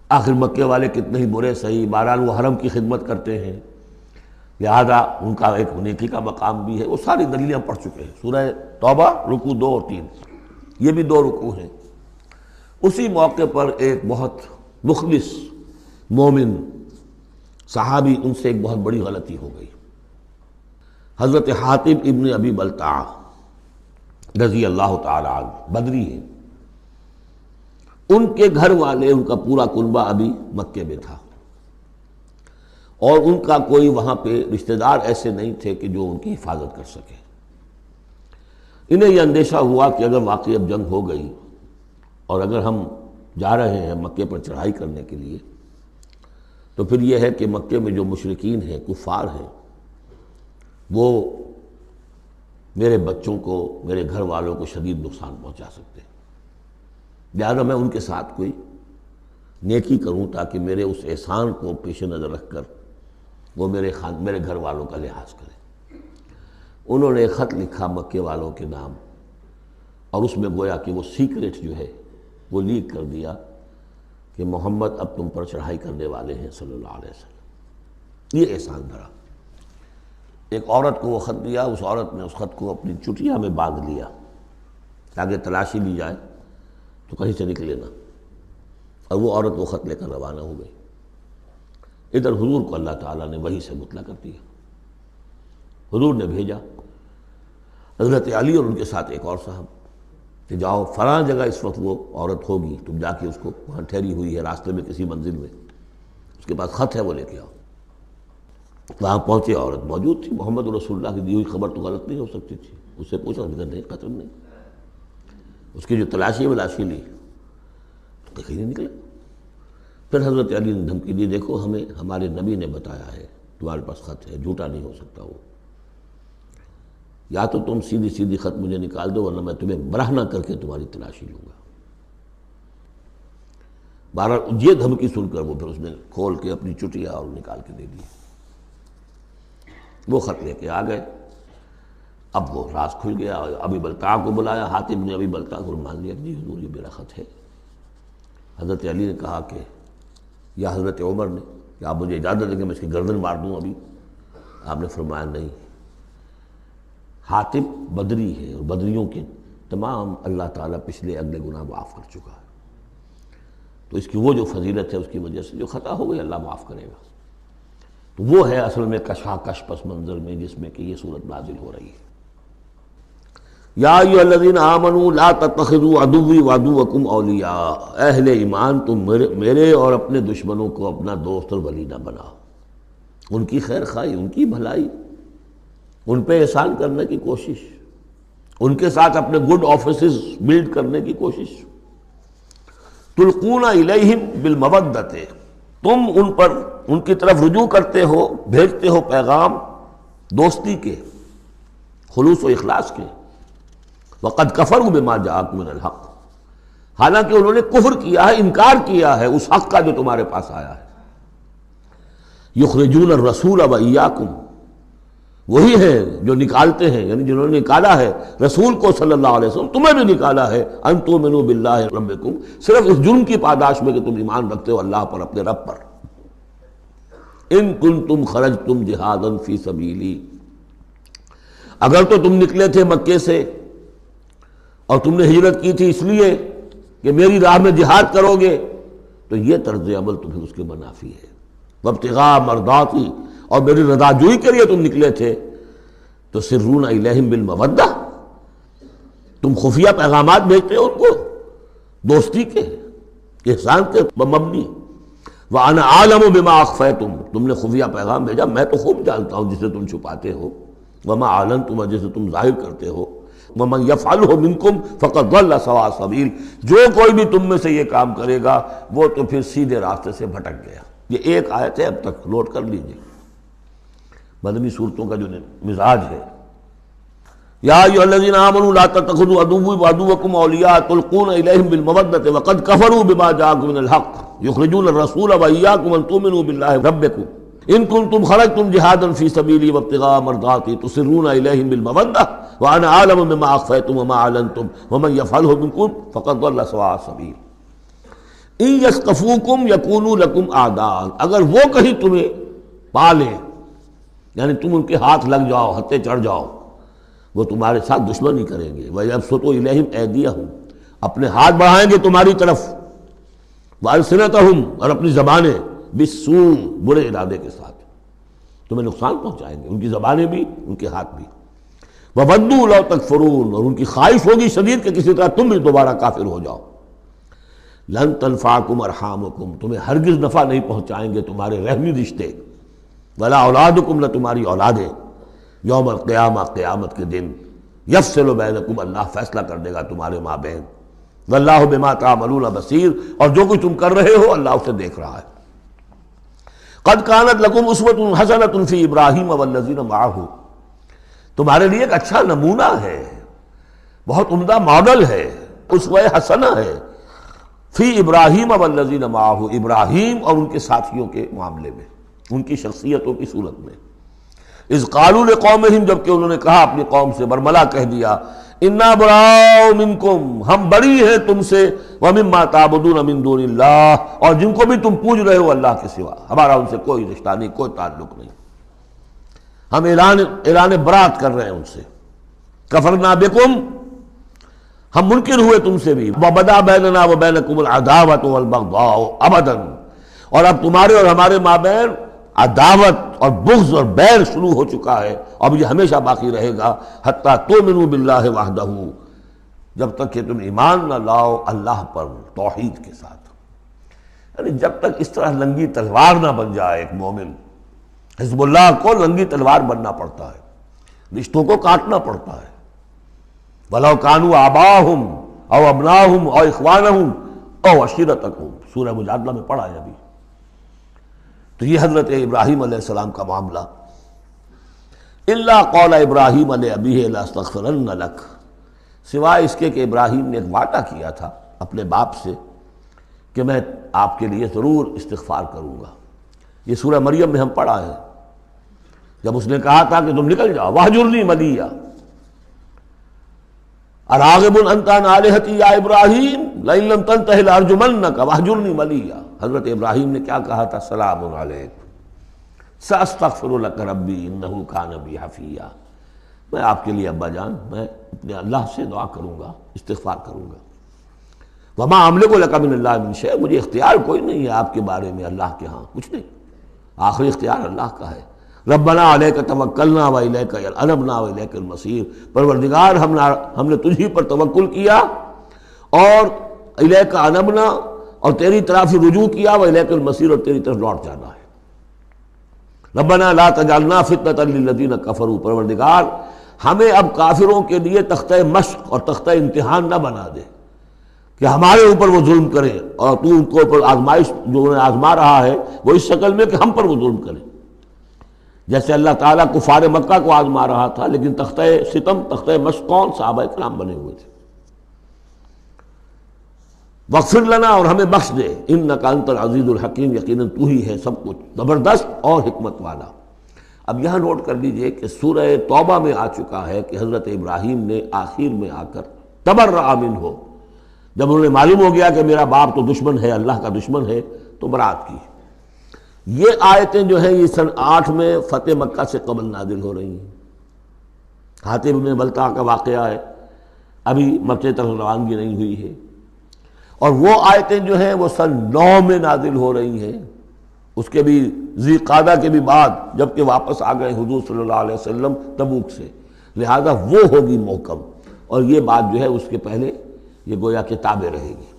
آخر مکے والے کتنے ہی برے صحیح، بہرحال وہ حرم کی خدمت کرتے ہیں، لہذا ان کا ایک نیکی کا مقام بھی ہے، وہ ساری دلیلیں پڑھ چکے ہیں۔ سورہ توبہ رکوع 2 اور 3، یہ بھی 2 رکوع ہیں۔ اسی موقع پر ایک بہت مخلص مومن صحابی، ان سے ایک بہت بڑی غلطی ہو گئی۔ حضرت حاطب ابن ابی بلتعہ رضی اللہ تعالی عنہ، بدری ہیں، ان کے گھر والے، ان کا پورا کنبہ ابھی مکے میں تھا، اور ان کا کوئی وہاں پہ رشتہ دار ایسے نہیں تھے کہ جو ان کی حفاظت کر سکے۔ انہیں یہ اندیشہ ہوا کہ اگر واقعی اب جنگ ہو گئی اور اگر ہم جا رہے ہیں مکے پر چڑھائی کرنے کے لیے، تو پھر یہ ہے کہ مکے میں جو مشرکین ہیں، کفار ہیں، وہ میرے بچوں کو، میرے گھر والوں کو شدید نقصان پہنچا سکتے ہیں، لہٰذا میں ان کے ساتھ کوئی نیکی کروں تاکہ میرے اس احسان کو پیش نظر رکھ کر وہ میرے گھر والوں کا لحاظ کریں۔ انہوں نے ایک خط لکھا مکے والوں کے نام، اور اس میں گویا کہ وہ سیکریٹ جو ہے وہ لیک کر دیا کہ محمد اب تم پر چڑھائی کرنے والے ہیں صلی اللہ علیہ وسلم۔ یہ احسان دھرا۔ ایک عورت کو وہ خط دیا، اس عورت نے اس خط کو اپنی چٹیا میں باندھ لیا تاکہ تلاشی لی جائے تو کہیں سے نکلے نہ، اور وہ عورت وہ خط لے کر روانہ ہو گئی۔ ادھر حضور کو اللہ تعالیٰ نے وحی سے مطلع کر دیا، حضور نے بھیجا حضرت علی اور ان کے ساتھ ایک اور صاحب کہ جاؤ فلاں جگہ اس وقت وہ عورت ہوگی، تم جا کے اس کو وہاں ٹھہری ہوئی ہے راستے میں کسی منزل میں، اس کے پاس خط ہے وہ لے کے آؤ۔ وہاں پہنچے، عورت موجود تھی، محمد رسول اللہ کی دی ہوئی خبر تو غلط نہیں ہو سکتی تھی، اس سے پوچھا، کہ نہیں قتل نہیں۔ اس کی جو تلاشی لی تو کہیں نہیں نکلا۔ پھر حضرت علی نے دھمکی دی، دیکھو ہمیں ہمارے نبی نے بتایا ہے تمہارے پاس خط ہے، جھوٹا نہیں ہو سکتا وہ، یا تو تم سیدھی خط مجھے نکال دو ورنہ میں تمہیں برہنہ کر کے تمہاری تلاشی لوں گا۔ بہرحال یہ دھمکی سن کر وہ پھر اس نے کھول کے اپنی چٹیا اور نکال کے دے دی، وہ خط لے کے آ گئے۔ اب وہ راز کھل گیا، ابی بلتعہ کو بلایا، حاتم نے ابی بلتعہ کو مان لیا کہ جی حضور یہ میرا خط ہے۔ حضرت علی نے کہا کہ یا حضرت عمر نے کہ آپ مجھے اجازت دیں کہ میں اس کی گردن مار دوں ابھی؟ آپ نے فرمایا نہیں، حاتم بدری ہے اور بدریوں کے تمام اللہ تعالیٰ پچھلے اگلے گناہ معاف کر چکا ہے، تو اس کی وہ جو فضیلت ہے اس کی وجہ سے جو خطا ہو گئی اللہ معاف کرے گا۔ تو وہ ہے اصل میں کشاکش پس منظر میں جس میں کہ یہ صورت نازل ہو رہی ہے۔ یا ایھا الذین آمنوا لا تتخذوا عدوی وعدوکم اولیاء، اہل ایمان تم میرے اور اپنے دشمنوں کو اپنا دوست اور ولی نہ بناؤ، ان کی خیر خواہی، ان کی بھلائی، ان پہ احسان کرنے کی کوشش، ان کے ساتھ اپنے گڈ آفیسز بلڈ کرنے کی کوشش۔ تلقون الیہم بالمودۃ، تم ان پر ان کی طرف رجوع کرتے ہو، بھیجتے ہو پیغام دوستی کے، خلوص و اخلاص کے۔ وقد کفروا بما جاءکم من الحق، حالانکہ انہوں نے کفر کیا ہے، انکار کیا ہے اس حق کا جو تمہارے پاس آیا ہے۔ یخرجون الرسول وایاکم، وہی ہیں جو نکالتے ہیں، یعنی جنہوں نے نکالا ہے رسول کو صلی اللہ علیہ وسلم، تمہیں بھی نکالا ہے ان تؤمنوا باللہ ربکم، صرف اس جرم کی پاداش میں کہ تم ایمان رکھتے ہو اللہ پر، اپنے رب پر۔ ان کنتم خرجتم جہادا فی سبیلی، اگر تو تم نکلے تھے مکے سے اور تم نے ہجرت کی تھی اس لیے کہ میری راہ میں جہاد کرو گے، تو یہ طرز عمل تمہیں اس کے منافی ہے۔ وابتغاء مرضاتی، اور میری رضا جوئی کے لیے تم نکلے تھے، تو سرون الیہم بالمودہ، تم خفیہ پیغامات بھیجتے ہو ان کو دوستی کے، احسان کے مبنی۔ وَأَنَا أَعْلَمُ بِمَا أَخْفَيْتُمْ، تم نے خفیہ پیغام بھیجا، میں تو خوب جانتا ہوں جسے تم چھپاتے ہو، وَمَا أَعْلَنْتُمْ، اور جسے تم ظاہر کرتے ہو، وَمَنْ يَفْعَلْهُ مِنْكُمْ فَقَدْ ضَلَّ سَوَاءَ السَّبِيلِ، جو کوئی بھی تم میں سے یہ کام کرے گا وہ تو پھر سیدھے راستے سے بھٹک گیا۔ یہ ایک آیت ہے، اب تک نوٹ کر لیجیے مدنی صورتوں کا جو مزاج ہے۔ یا ایھا الذین آمنوا لا تتخذوا عدوی وعدوکم اولیاء تلقون الیہم بالمودۃ وقد کفروا بما جاءکم من الحق یخرجون الرسول وایاکم ان تؤمنوا باللہ ربکم ان کنتم خرجتم جہادا فی سبیلی وابتغاء مرضاتی تسرون الیہم بالمودۃ وانا اعلم بما اخفیتم وما اعلنتم ومن یفعلہ منکم فقد ضل سواء السبیل۔ ان یثقفوکم یکونوا لکم اعداء، اگر وہ کہیں تمہیں پا لیں، یعنی تم ان کے ہاتھ لگ جاؤ، ہتھے چڑھ جاؤ، وہ تمہارے ساتھ دشمنی کریں گے۔ وَيَبْسُطُوا إِلَيْهِمْ أَيْدِيَهُمْ، اپنے ہاتھ بڑھائیں گے تمہاری طرف، وَأَلْسِنَتَهُمْ، اور اپنی زبانیں، بِالسُّوءِ، برے ارادے کے ساتھ تمہیں نقصان پہنچائیں گے، ان کی زبانیں بھی ان کے ہاتھ بھی۔ وَوَدُّوا لَوْ تَكْفُرُونَ، اور ان کی خواہش ہوگی شدید کہ کسی طرح تم بھی دوبارہ کافر ہو جاؤ۔ لَن تَنفَعَكُمْ أَرْحَامُكُمْ، تمہیں ہرگز نفع نہیں پہنچائیں گے تمہارے رحمی رشتے، ولا اولادکم، نہ تمہاری اولادیں، یوم القیامہ، قیامت کے دن، یفصل بینکم، اللہ فیصلہ کر دے گا تمہارے مابین، واللہ بما تعملون بصیر، اور جو کچھ تم کر رہے ہو اللہ اسے دیکھ رہا ہے۔ قد کانت لکم اسوۃ حسنۃ فی ابراہیم والذین معہ، تمہارے لیے ایک اچھا نمونہ ہے، بہت عمدہ ماڈل ہے، اسوہ حسنہ ہے، فی ابراہیم والذین معہ، ابراہیم اور ان کے ساتھیوں کے معاملے میں، ان کی شخصیتوں کی صورت میں۔ اذ قالوا لقومہم، جبکہ انہوں نے کہا اپنی قوم سے، برملا کہہ دیا، انا براء منکم، ہم بری ہیں تم سے، ومما تعبدون من دون اللہ، اور جن کو بھی تم پوج رہے ہو اللہ کے سوا، ہمارا ان سے کوئی رشتہ نہیں، کوئی تعلق نہیں، ہم اعلان برات کر رہے ہیں ان سے۔ کفرنا بکم، ہم منکر ہوئے تم سے بھی، وبدا بیننا وبینکم العداوۃ والبغضاء ابدا، اور اب تمہارے اور ہمارے مابین عداوت اور بغض اور بیر شروع ہو چکا ہے، اب یہ ہمیشہ باقی رہے گا، حتیٰ تؤمنوا باللہ وحدہ، جب تک کہ تم ایمان نہ لاؤ اللہ پر توحید کے ساتھ، یعنی جب تک اس طرح لنگی تلوار نہ بن جائے ایک مومن۔ حزب اللہ کو لنگی تلوار بننا پڑتا ہے، رشتوں کو کاٹنا پڑتا ہے، وَلَوْ كَانُوا آبَاءَهُمْ أَوْ أَبْنَاءَهُمْ أَوْ إِخْوَانَهُمْ أَوْ عَشِيرَتَهُمْ، سورہ مجادلہ میں پڑھا ہے ابھی۔ تو یہ حضرت ابراہیم علیہ السلام کا معاملہ، الا قول ابراہیم لأبیہ لأستغفرن لک، سوائے اس کے کہ ابراہیم نے ایک وعدہ کیا تھا اپنے باپ سے کہ میں آپ کے لیے ضرور استغفار کروں گا۔ یہ سورہ مریم میں ہم پڑھا ہے، جب اس نے کہا تھا کہ تم نکل جاؤ، وَاہْجُرْنِی مَلِیًّا، اراغب انت عن آلہتی یا ابراہیم لئن لم تنتہ لارجمنک واہجرنی ملیہ، حضرت ابراہیم نے کیا کہا تھا؟ سلام علیک ساستغفر لک ربی انہ کان بی حفیہ، میں آپ کے لیے ابا جان میں اپنے اللہ سے دعا کروں گا، استغفار کروں گا۔ وما املک لک من اللہ من شیء، مجھے اختیار کوئی نہیں ہے آپ کے بارے میں اللہ کے ہاں، کچھ نہیں، آخری اختیار اللہ کا ہے۔ ربنا علیک توکلنا و الیک انبنا و الیک المصیر، پروردگار ہم نے تجھی پر توکل کیا اور الیک انبنا، اور تیری طرف رجوع کیا، و الیک المصیر، اور تیری طرف لوٹ جانا ہے۔ ربنا لا تجعلنا فتنۃ للذین کفروا، پروردگار ہمیں اب کافروں کے لیے تختہ مشق اور تختہ امتحان نہ بنا دے کہ ہمارے اوپر وہ ظلم کریں، اور تو ان کو اوپر آزمائش جو انہیں آزما رہا ہے وہ اس شکل میں کہ ہم پر وہ ظلم کریں، جیسے اللہ تعالیٰ کفار مکہ کو آزما رہا تھا، لیکن تختہ ستم، تختہ مشق کون؟ صحابہ کرام بنے ہوئے تھے۔ واغفر لنا، اور ہمیں بخش دے، انک انت العزیز الحکیم، یقیناً تو ہی ہے سب کچھ زبردست اور حکمت والا۔ اب یہاں نوٹ کر لیجئے کہ سورہ توبہ میں آ چکا ہے کہ حضرت ابراہیم نے آخر میں آ کر تبرأ منہ، جب انہیں معلوم ہو گیا کہ میرا باپ تو دشمن ہے، اللہ کا دشمن ہے، تو برات کی۔ یہ آیتیں جو ہیں یہ سن 8 میں فتح مکہ سے قبل نازل ہو رہی ہیں۔ حاتب بن بلتع کا واقعہ ہے، ابھی مکے طرف روانگی نہیں ہوئی ہے، اور وہ آیتیں جو ہیں وہ سن 9 میں نازل ہو رہی ہیں، اس کے بھی ذی قعدہ کے بھی بعد، جبکہ واپس آ گئے حضور صلی اللہ علیہ وسلم تبوک سے، لہذا وہ ہوگی محکم، اور یہ بات جو ہے اس کے پہلے یہ گویا کہ تابع رہے گی۔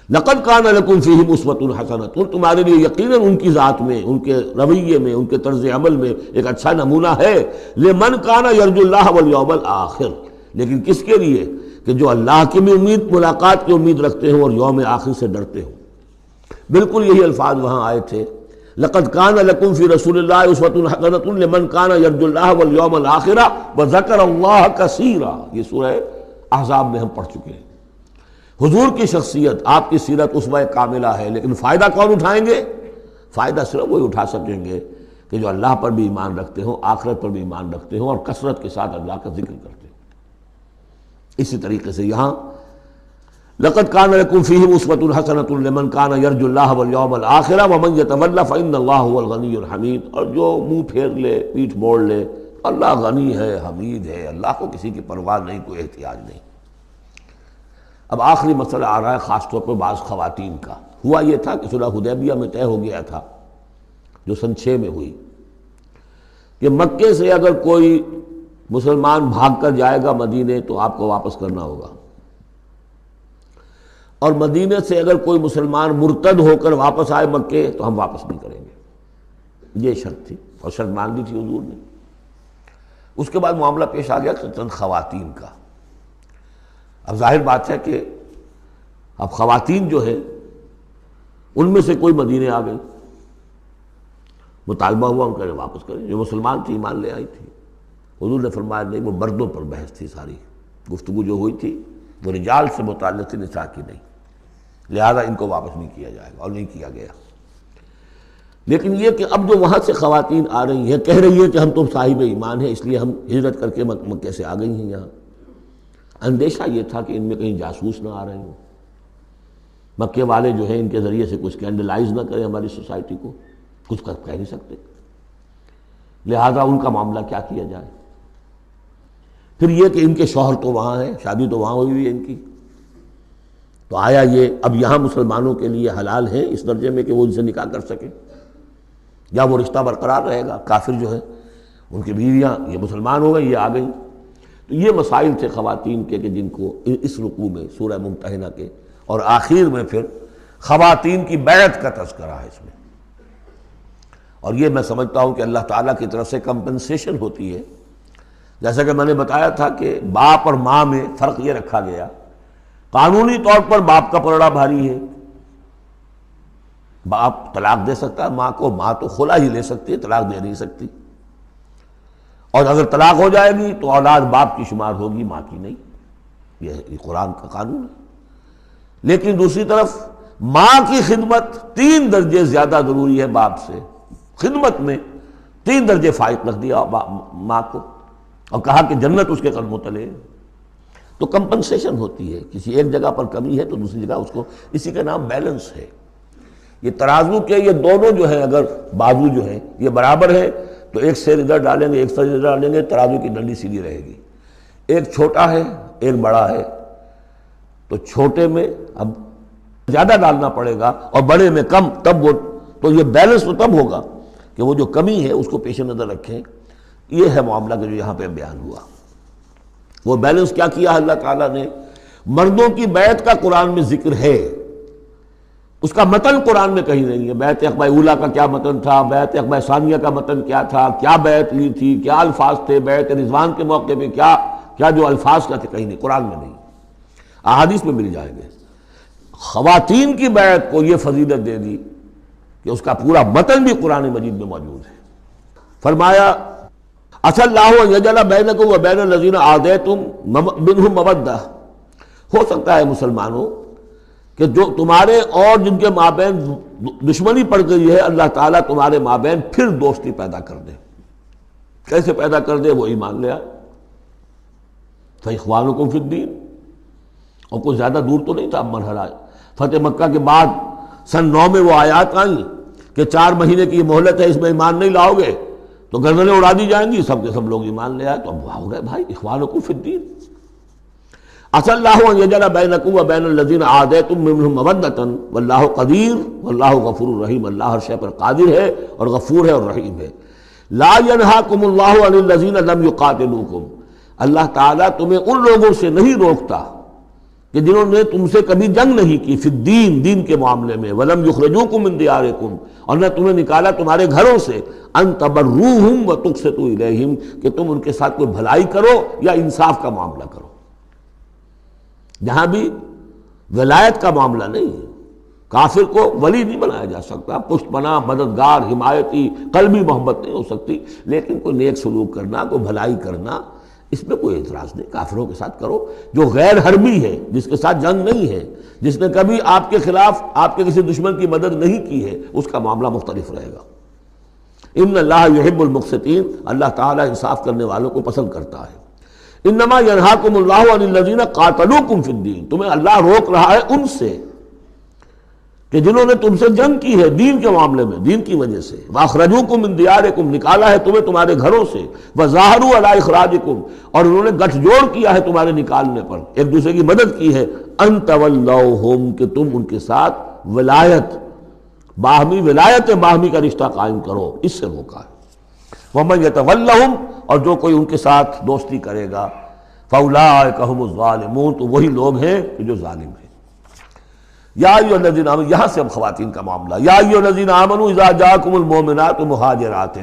لقد کان لکم فیہم اسوۃ حسنۃ، تمہارے لیے یقیناً ان کی ذات میں، ان کے رویے میں، ان کے طرز عمل میں ایک اچھا نمونہ ہے، لمن کان یرجو اللہ والیوم الآخر، لیکن کس کے لیے؟ کہ جو اللہ کی بھی امید، ملاقات کی امید رکھتے ہوں اور یوم آخر سے ڈرتے ہوں۔ بالکل یہی الفاظ وہاں آئے تھے، لقد کان لکم فی رسول اللہ اسوۃ حسنۃ لمن کان یرجو اللہ والیوم الآخر وذکر اللہ کثیرا، یہ سورہ احزاب میں ہم پڑھ چکے ہیں۔ حضور کی شخصیت، آپ کی سیرت اسوہ کاملہ ہے، لیکن فائدہ کون اٹھائیں گے؟ فائدہ صرف وہی اٹھا سکیں گے کہ جو اللہ پر بھی ایمان رکھتے ہوں، آخرت پر بھی ایمان رکھتے ہوں، اور کثرت کے ساتھ اللہ کا ذکر کرتے ہوں۔ اسی طریقے سے یہاں لقد کان لکم فیہم اسوۃ حسنۃ لمن کان یرجو اللہ والیوم الآخر ومن یتول فإن اللہ هو الغنی الحمید، اور جو منہ پھیر لے، پیٹھ موڑ لے، اللہ غنی ہے، حمید ہے، اللہ کو کسی کی پرواہ نہیں، کوئی احتیاج نہیں۔ اب آخری مسئلہ آ رہا ہے خاص طور پر بعض خواتین کا۔ ہوا یہ تھا کہ صلح حدیبیہ میں طے ہو گیا تھا، جو سن 6 میں ہوئی، کہ مکے سے اگر کوئی مسلمان بھاگ کر جائے گا مدینے تو آپ کو واپس کرنا ہوگا، اور مدینے سے اگر کوئی مسلمان مرتد ہو کر واپس آئے مکے تو ہم واپس نہیں کریں گے۔ یہ شرط تھی، اور شرط مان لی تھی حضور نے۔ اس کے بعد معاملہ پیش آ گیا چند خواتین کا۔ اب ظاہر بات ہے کہ اب خواتین جو ہے ان میں سے کوئی مدینے آ گئی، مطالبہ ہوا ان کا واپس کریں، جو مسلمان تھی ایمان لے آئی تھی۔ حضور نے فرمایا نہیں، وہ مردوں پر بحث تھی، ساری گفتگو جو ہوئی تھی وہ رجال سے متعلق تھی، نساء کی نہیں، لہذا ان کو واپس نہیں کیا جائے گا، اور نہیں کیا گیا۔ لیکن یہ کہ اب جو وہاں سے خواتین آ رہی ہیں، کہہ رہی ہیں کہ ہم تو صاحب ایمان ہیں، اس لیے ہم ہجرت کر کے مکے سے آ گئی ہیں یہاں۔ اندیشہ یہ تھا کہ ان میں کہیں جاسوس نہ آ رہے ہوں، مکے والے جو ہیں ان کے ذریعے سے کچھ اسکینڈلائز نہ کریں ہماری سوسائٹی کو، کچھ کہہ نہیں سکتے، لہذا ان کا معاملہ کیا کیا جائے۔ پھر یہ کہ ان کے شوہر تو وہاں ہیں، شادی تو وہاں ہوئی ہوئی ہے ان کی، تو آیا یہ اب یہاں مسلمانوں کے لیے حلال ہے اس درجے میں کہ وہ ان سے نکاح کر سکیں، یا وہ رشتہ برقرار رہے گا؟ کافر جو ہے ان کی بیویاں یہ مسلمان ہو گئی، یہ آ گئیں۔ تو یہ مسائل تھے خواتین کے کہ جن کو اس رکوع میں سورہ ممتحنہ کے اور آخر میں پھر خواتین کی بیعت کا تذکرہ ہے اس میں۔ اور یہ میں سمجھتا ہوں کہ اللہ تعالیٰ کی طرف سے کمپنسیشن ہوتی ہے، جیسا کہ میں نے بتایا تھا کہ باپ اور ماں میں فرق یہ رکھا گیا، قانونی طور پر باپ کا پلڑا بھاری ہے، باپ طلاق دے سکتا ہے ماں کو، ماں تو خلا ہی لے سکتی ہے، طلاق دے نہیں سکتی، اور اگر طلاق ہو جائے گی تو اولاد باپ کی شمار ہوگی، ماں کی نہیں، یہ قرآن کا قانون ہے۔ لیکن دوسری طرف ماں کی خدمت 3 درجے زیادہ ضروری ہے باپ سے، خدمت میں 3 درجے فائق رکھ دیا ماں کو، اور کہا کہ جنت اس کے قدموں تلے۔ تو کمپنسیشن ہوتی ہے، کسی ایک جگہ پر کمی ہے تو دوسری جگہ اس کو، اسی کا نام بیلنس ہے۔ یہ ترازو کے یہ دونوں جو ہیں، اگر بازو جو ہیں یہ برابر ہے تو ایک سیر ادھر ڈالیں گے، ایک سیر ادھر ڈالیں گے، ترازو کی ڈنڈی سیدھی رہے گی۔ ایک چھوٹا ہے ایک بڑا ہے تو چھوٹے میں اب زیادہ ڈالنا پڑے گا اور بڑے میں کم، تب وہ، تو یہ بیلنس تو تب ہوگا کہ وہ جو کمی ہے اس کو پیش نظر رکھیں۔ یہ ہے معاملہ کہ جو یہاں پہ بیان ہوا۔ وہ بیلنس کیا کیا اللہ تعالیٰ نے؟ مردوں کی بیعت کا قرآن میں ذکر ہے، اس کا متن قرآن میں کہیں نہیں ہے۔ بیعت عقبہ اولیٰ کا کیا متن تھا، بیعت عقبہ ثانیہ کا متن کیا تھا، کیا بیعت لی تھی، کیا الفاظ تھے، بیعت رضوان کے موقع پہ کیا جو الفاظ کا تھے، کہیں نہیں، قرآن میں نہیں، احادیث میں مل جائیں گے۔ خواتین کی بیعت کو یہ فضیلت دے دی کہ اس کا پورا متن بھی قرآن مجید میں موجود ہے۔ فرمایا عسى اللہ ان یجعل بینکم وبین الذین عادیتم منہم مودہ، ہو سکتا ہے مسلمانوں کہ جو تمہارے اور جن کے مابین دشمنی پڑ گئی ہے اللہ تعالیٰ تمہارے مابین پھر دوستی پیدا کر دے. کیسے پیدا کر دے؟ وہ ایمان لے آئے. فإخوانکم فی الدین. اور کوئی زیادہ دور تو نہیں تھا مرحلہ. فتح مکہ کے بعد سن 9 میں وہ آیات آئیں کہ 4 مہینے کی یہ مہلت ہے، اس میں ایمان نہیں لاؤ گے تو گردنیں اڑا دی جائیں گی. سب کے سب لوگ ایمان لے آئے. تو اب ہو گئے بھائی اخوانکم فی الدین. عسى الله أن يجعل بينكم وبين الذين عاديتم منهم مودة والله قدير والله غفور رحيم. اللہ ہر شے پر قادر ہے اور غفور ہے اور رحیم ہے. لا ينهاكم الله عن الذين لم يقاتلوكم. اللہ تعالیٰ تمہیں ان لوگوں سے نہیں روکتا کہ جنہوں نے تم سے کبھی جنگ نہیں کی فی الدین، دین کے معاملے میں. ولم يخرجوكم من دياركم. اور نہ تمہیں نکالا تمہارے گھروں سے. ان تبروهم وتقسطوا اليهم. کہ تم ان کے ساتھ کوئی بھلائی کرو یا انصاف کا معاملہ کرو. جہاں بھی ولایت کا معاملہ نہیں ہے، کافر کو ولی نہیں بنایا جا سکتا، پشت پناہ، مددگار، حمایتی، قلبی محبت نہیں ہو سکتی، لیکن کوئی نیک سلوک کرنا، کوئی بھلائی کرنا، اس میں کوئی اعتراض نہیں. کافروں کے ساتھ کرو. جو غیر حربی ہے، جس کے ساتھ جنگ نہیں ہے، جس نے کبھی آپ کے خلاف آپ کے کسی دشمن کی مدد نہیں کی ہے، اس کا معاملہ مختلف رہے گا. ان اللہ یحب المقسطین. اللہ تعالیٰ انصاف کرنے والوں کو پسند کرتا ہے. انما ینہاکم اللہ عن الذین قاتلوکم فی الدین. تمہیں اللہ روک رہا ہے ان سے کہ جنہوں نے تم سے جنگ کی ہے دین کے معاملے میں، دین کی وجہ سے. واخرجوکم من دیارکم. نکالا ہے تمہیں تمہارے گھروں سے. وظاہروا علی اخراجکم. اور انہوں نے گٹھ جوڑ کیا ہے تمہارے نکالنے پر، ایک دوسرے کی مدد کی ہے. ان تولوہم. کہ تم ان کے ساتھ ولایت، باہمی ولایت باہمی کا رشتہ قائم کرو، اس سے روکا ہے. وَمَن يَتَوَلَّهُمْ. اور جو کوئی ان کے ساتھ دوستی کرے گا فَأُولَٰئِكَ هُمُ الظَّالِمُونَ. تو وہی لوگ ہیں کہ جو ظالم ہیں. یا ایھا الذین آمنوا. یہاں سے اب خواتین کا معاملہ. یا ایھا الذین آمنوا اذا جاءکم المؤمنات مہاجرات.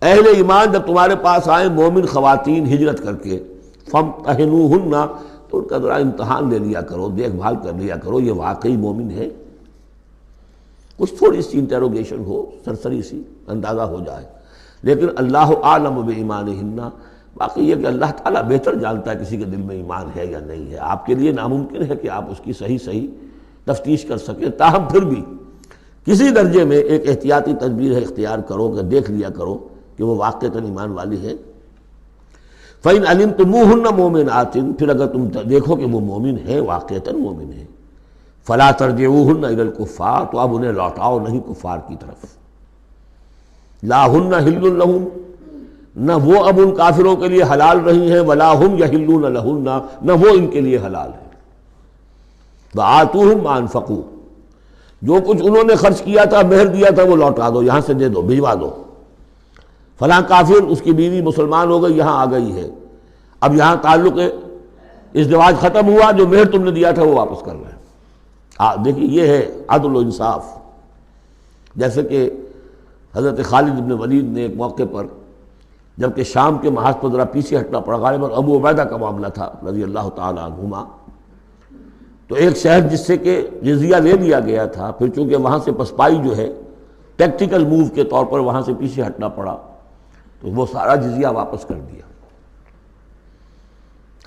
اہل ایمان جب تمہارے پاس آئیں مومن خواتین ہجرت کر کے، فامتحنوہن. تو ان کا ذرا امتحان لے لیا کرو، دیکھ بھال کر لیا کرو یہ واقعی مومن ہے. کچھ تھوڑی سی انٹروگیشن ہو، سرسری سی اندازہ ہو جائے. لیکن اللہ اعلم بایمانہن. باقی یہ کہ اللہ تعالیٰ بہتر جانتا ہے کسی کے دل میں ایمان ہے یا نہیں ہے. آپ کے لیے ناممکن ہے کہ آپ اس کی صحیح تفتیش کر سکیں. تاہم پھر بھی کسی درجے میں ایک احتیاطی تدبیر اختیار کرو کہ دیکھ لیا کرو کہ وہ واقعتاً ایمان والی ہے. فَإِنْ عَلِمْتُمُوهُنَّ مُؤْمِنَاتٍ. پھر اگر تم دیکھو کہ وہ مومن ہے، واقعتاً مومن ہے، فَلَا تَرْجِعُوهُنَّ إِلَى الْكُفَّارِ. تو اب انہیں لوٹاؤ نہیں کفار کی طرف. لا ہن حل لہم. نہ وہ اب ان کافروں کے لیے حلال رہی ہیں، ولا ہم یحلون لہن. نہ وہ ان کے لیے حلال ہے. وآتوہم ما انفقوا. جو کچھ انہوں نے خرچ کیا تھا، مہر دیا تھا، وہ لوٹا دو، یہاں سے دے دو، بھجوا دو. فلاں کافر، اس کی بیوی مسلمان ہو گئی، یہاں آ گئی ہے، اب یہاں تعلق ازدواج ختم ہوا، جو مہر تم نے دیا تھا وہ واپس کر رہے ہیں. دیکھیے یہ ہے عدل و انصاف. جیسے کہ حضرت خالد بن ولید نے ایک موقع پر، جبکہ شام کے محاذ پر ذرا پیچھے ہٹنا پڑا، غالباً ابو عبیدہ کا معاملہ تھا رضی اللہ تعالی عنہما. تو ایک شہر جس سے کہ جزیہ لے لیا گیا تھا، پھر چونکہ وہاں سے پسپائی جو ہے ٹیکٹیکل موو کے طور پر وہاں سے پیچھے ہٹنا پڑا، تو وہ سارا جزیہ واپس کر دیا.